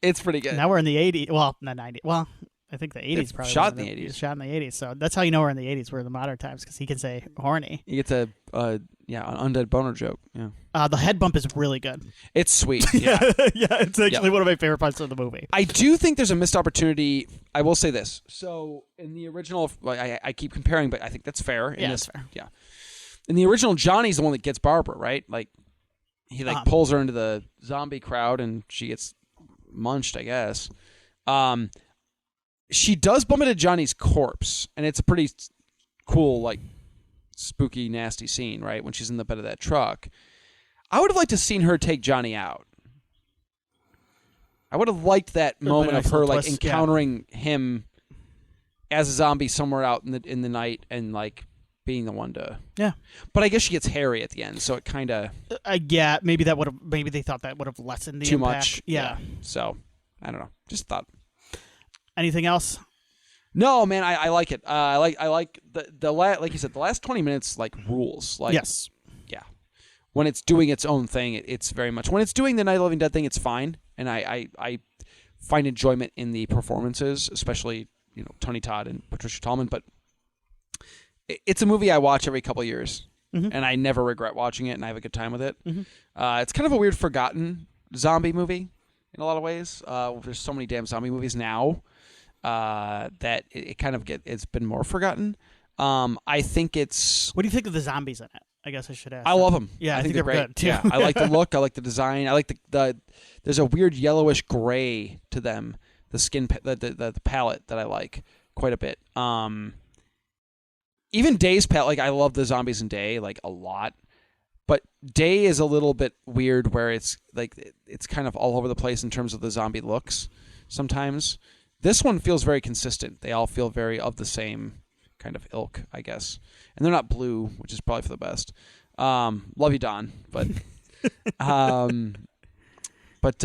It's pretty good. Now we're in the 80s. Well, not 90s. Well. I think the 80s it's probably. Shot in the 80s. Shot in the 80s. So that's how you know we're in the 80s. We're in the modern times because he can say horny. He gets an undead boner joke. Yeah. The head bump is really good. It's sweet. Yeah. Yeah. It's actually one of my favorite parts of the movie. I do think there's a missed opportunity. I will say this. So in the original, I keep comparing, but I think that's fair. That's fair. Yeah. In the original, Johnny's the one that gets Barbara, right? Like he pulls her into the zombie crowd and she gets munched, I guess. She does bump into Johnny's corpse, and it's a pretty cool, like, spooky, nasty scene, right, when she's in the bed of that truck. I would have liked to have seen her take Johnny out. I would have liked that moment of her, like, encountering him as a zombie somewhere out in the night and, like, being the one to... Yeah. But I guess she gets Harry at the end, so it kind of... yeah, maybe they thought that would have lessened the impact. Too much. Yeah. So, I don't know. Just thought... Anything else? No, man, I like it. I like the like you said, the last 20 minutes like rules. Like, yes. Yeah. When it's doing its own thing, it's very much. When it's doing the Night of the Living Dead thing, it's fine, and I find enjoyment in the performances, especially Tony Todd and Patricia Tallman. But it's a movie I watch every couple of years, and I never regret watching it, and I have a good time with it. It's kind of a weird, forgotten zombie movie in a lot of ways. There's so many damn zombie movies now. That it kind of it's been more forgotten. I think it's... What do you think of the zombies in it? I guess I should ask. I love them. Yeah, I think they're great. Good too. Yeah, I like the look. I like the design. I like the there's a weird yellowish gray to them. The skin, the palette that I like quite a bit. Even Day's palette, like I love the zombies in Day like a lot. But Day is a little bit weird where it's like it's kind of all over the place in terms of the zombie looks sometimes. This one feels very consistent. They all feel very of the same kind of ilk, I guess. And they're not blue, which is probably for the best. Love you, Don. But,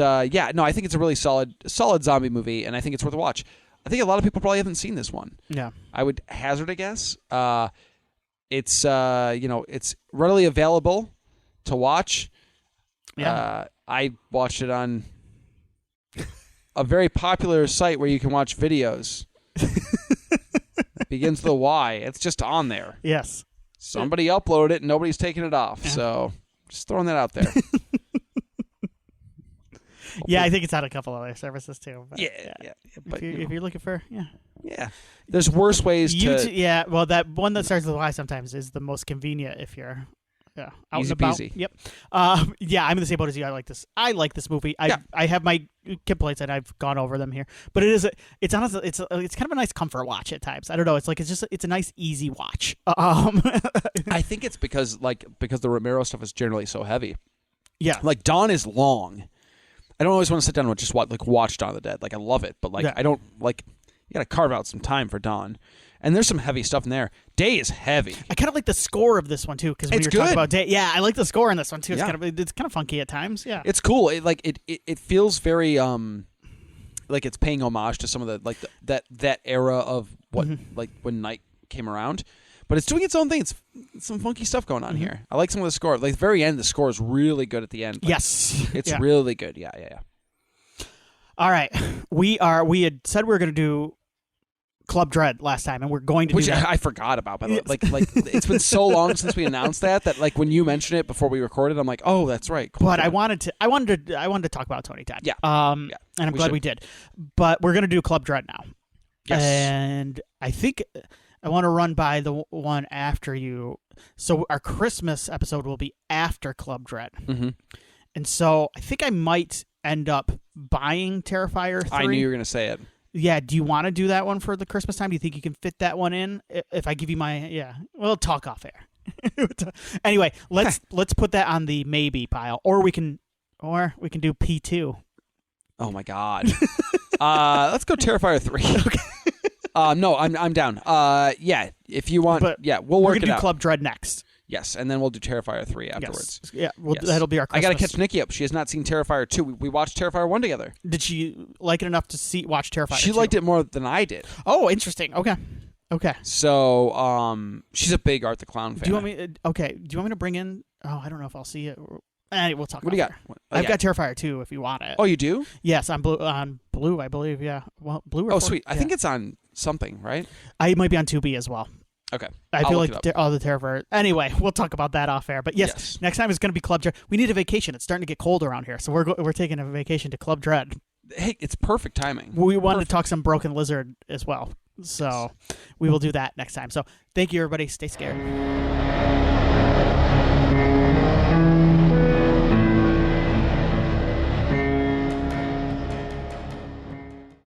I think it's a really solid zombie movie, and I think it's worth a watch. I think a lot of people probably haven't seen this one. Yeah. I would hazard a guess. It's readily available to watch. Yeah. I watched it on a very popular site where you can watch videos. It begins with a Y. It's just on there. Yes. Somebody uploaded it and nobody's taking it off. Yeah. So just throwing that out there. Yeah, I think it's on a couple other services too. But yeah. But, if you're looking for, yeah. There's worse ways to. Yeah, well, that one that starts with Y sometimes is the most convenient if you're. Yeah, out easy and about. peasy. Yep. I'm in the same boat as you. I like this. I like this movie. I have my complaints and I've gone over them here, but it's honestly it's kind of a nice comfort watch at times. I don't know. It's a nice easy watch. I think it's because the Romero stuff is generally so heavy. Yeah. Like Dawn is long. I don't always want to sit down and just watch Dawn of the Dead. Like I love it, but I don't like. You got to carve out some time for Dawn. And there's some heavy stuff in there. Day is heavy. I kind of like the score of this one too, because when you're talking about Day, I like the score in this one too. It's kind of funky at times. Yeah, it's cool. It feels very like it's paying homage to some of the that era of what like when Night came around. But it's doing its own thing. It's some funky stuff going on here. I like some of the score. Like the very end, the score is really good at the end. Yes, it's really good. Yeah. All right, we had said we were going to do Club Dread last time, and we're going to do that. I forgot about. But like it's been so long since we announced that like when you mentioned it before we recorded, I'm like, oh, that's right. Cool. But I wanted to talk about Tony Todd. Yeah. And I'm glad we did. But we're going to do Club Dread now. Yes. And I think I want to run by the one after you. So our Christmas episode will be after Club Dread. Mm-hmm. And so I think I might end up buying Terrifier 3. I knew you were going to say it. Yeah, do you want to do that one for the Christmas time? Do you think you can fit that one in? If I give you we'll talk off air. Anyway, let's put that on the maybe pile, or we can do P2. Oh my God. Let's go Terrifier 3. Okay. No, I'm down. Yeah, if you want, we'll work it out. We're gonna do Club Dread next. Yes, and then we'll do Terrifier 3 afterwards. Yes. Yeah, that'll be our Christmas. I got to catch Nikki up. She has not seen Terrifier 2. We watched Terrifier 1 together. Did she like it enough to watch Terrifier 2? She liked it more than I did. Oh, interesting. Okay. So, she's a big Art the Clown fan. Do you want me? Do you want me to bring in? Oh, I don't know if I'll see it. We'll talk. What do you got? I've got Terrifier 2 if you want it. Oh, you do? Yes, on Blue, I believe. Yeah. Well, Blue. Or 4? Sweet. I think it's on something, right? It might be on 2B as well. Okay. I feel like all the Terrifier. Anyway, we'll talk about that off air. But yes, next time it's going to be Club Dread. We need a vacation. It's starting to get cold around here, so we're taking a vacation to Club Dread. Hey, it's perfect timing. We wanted to talk some Broken Lizard as well, so we will do that next time. So thank you, everybody. Stay scared.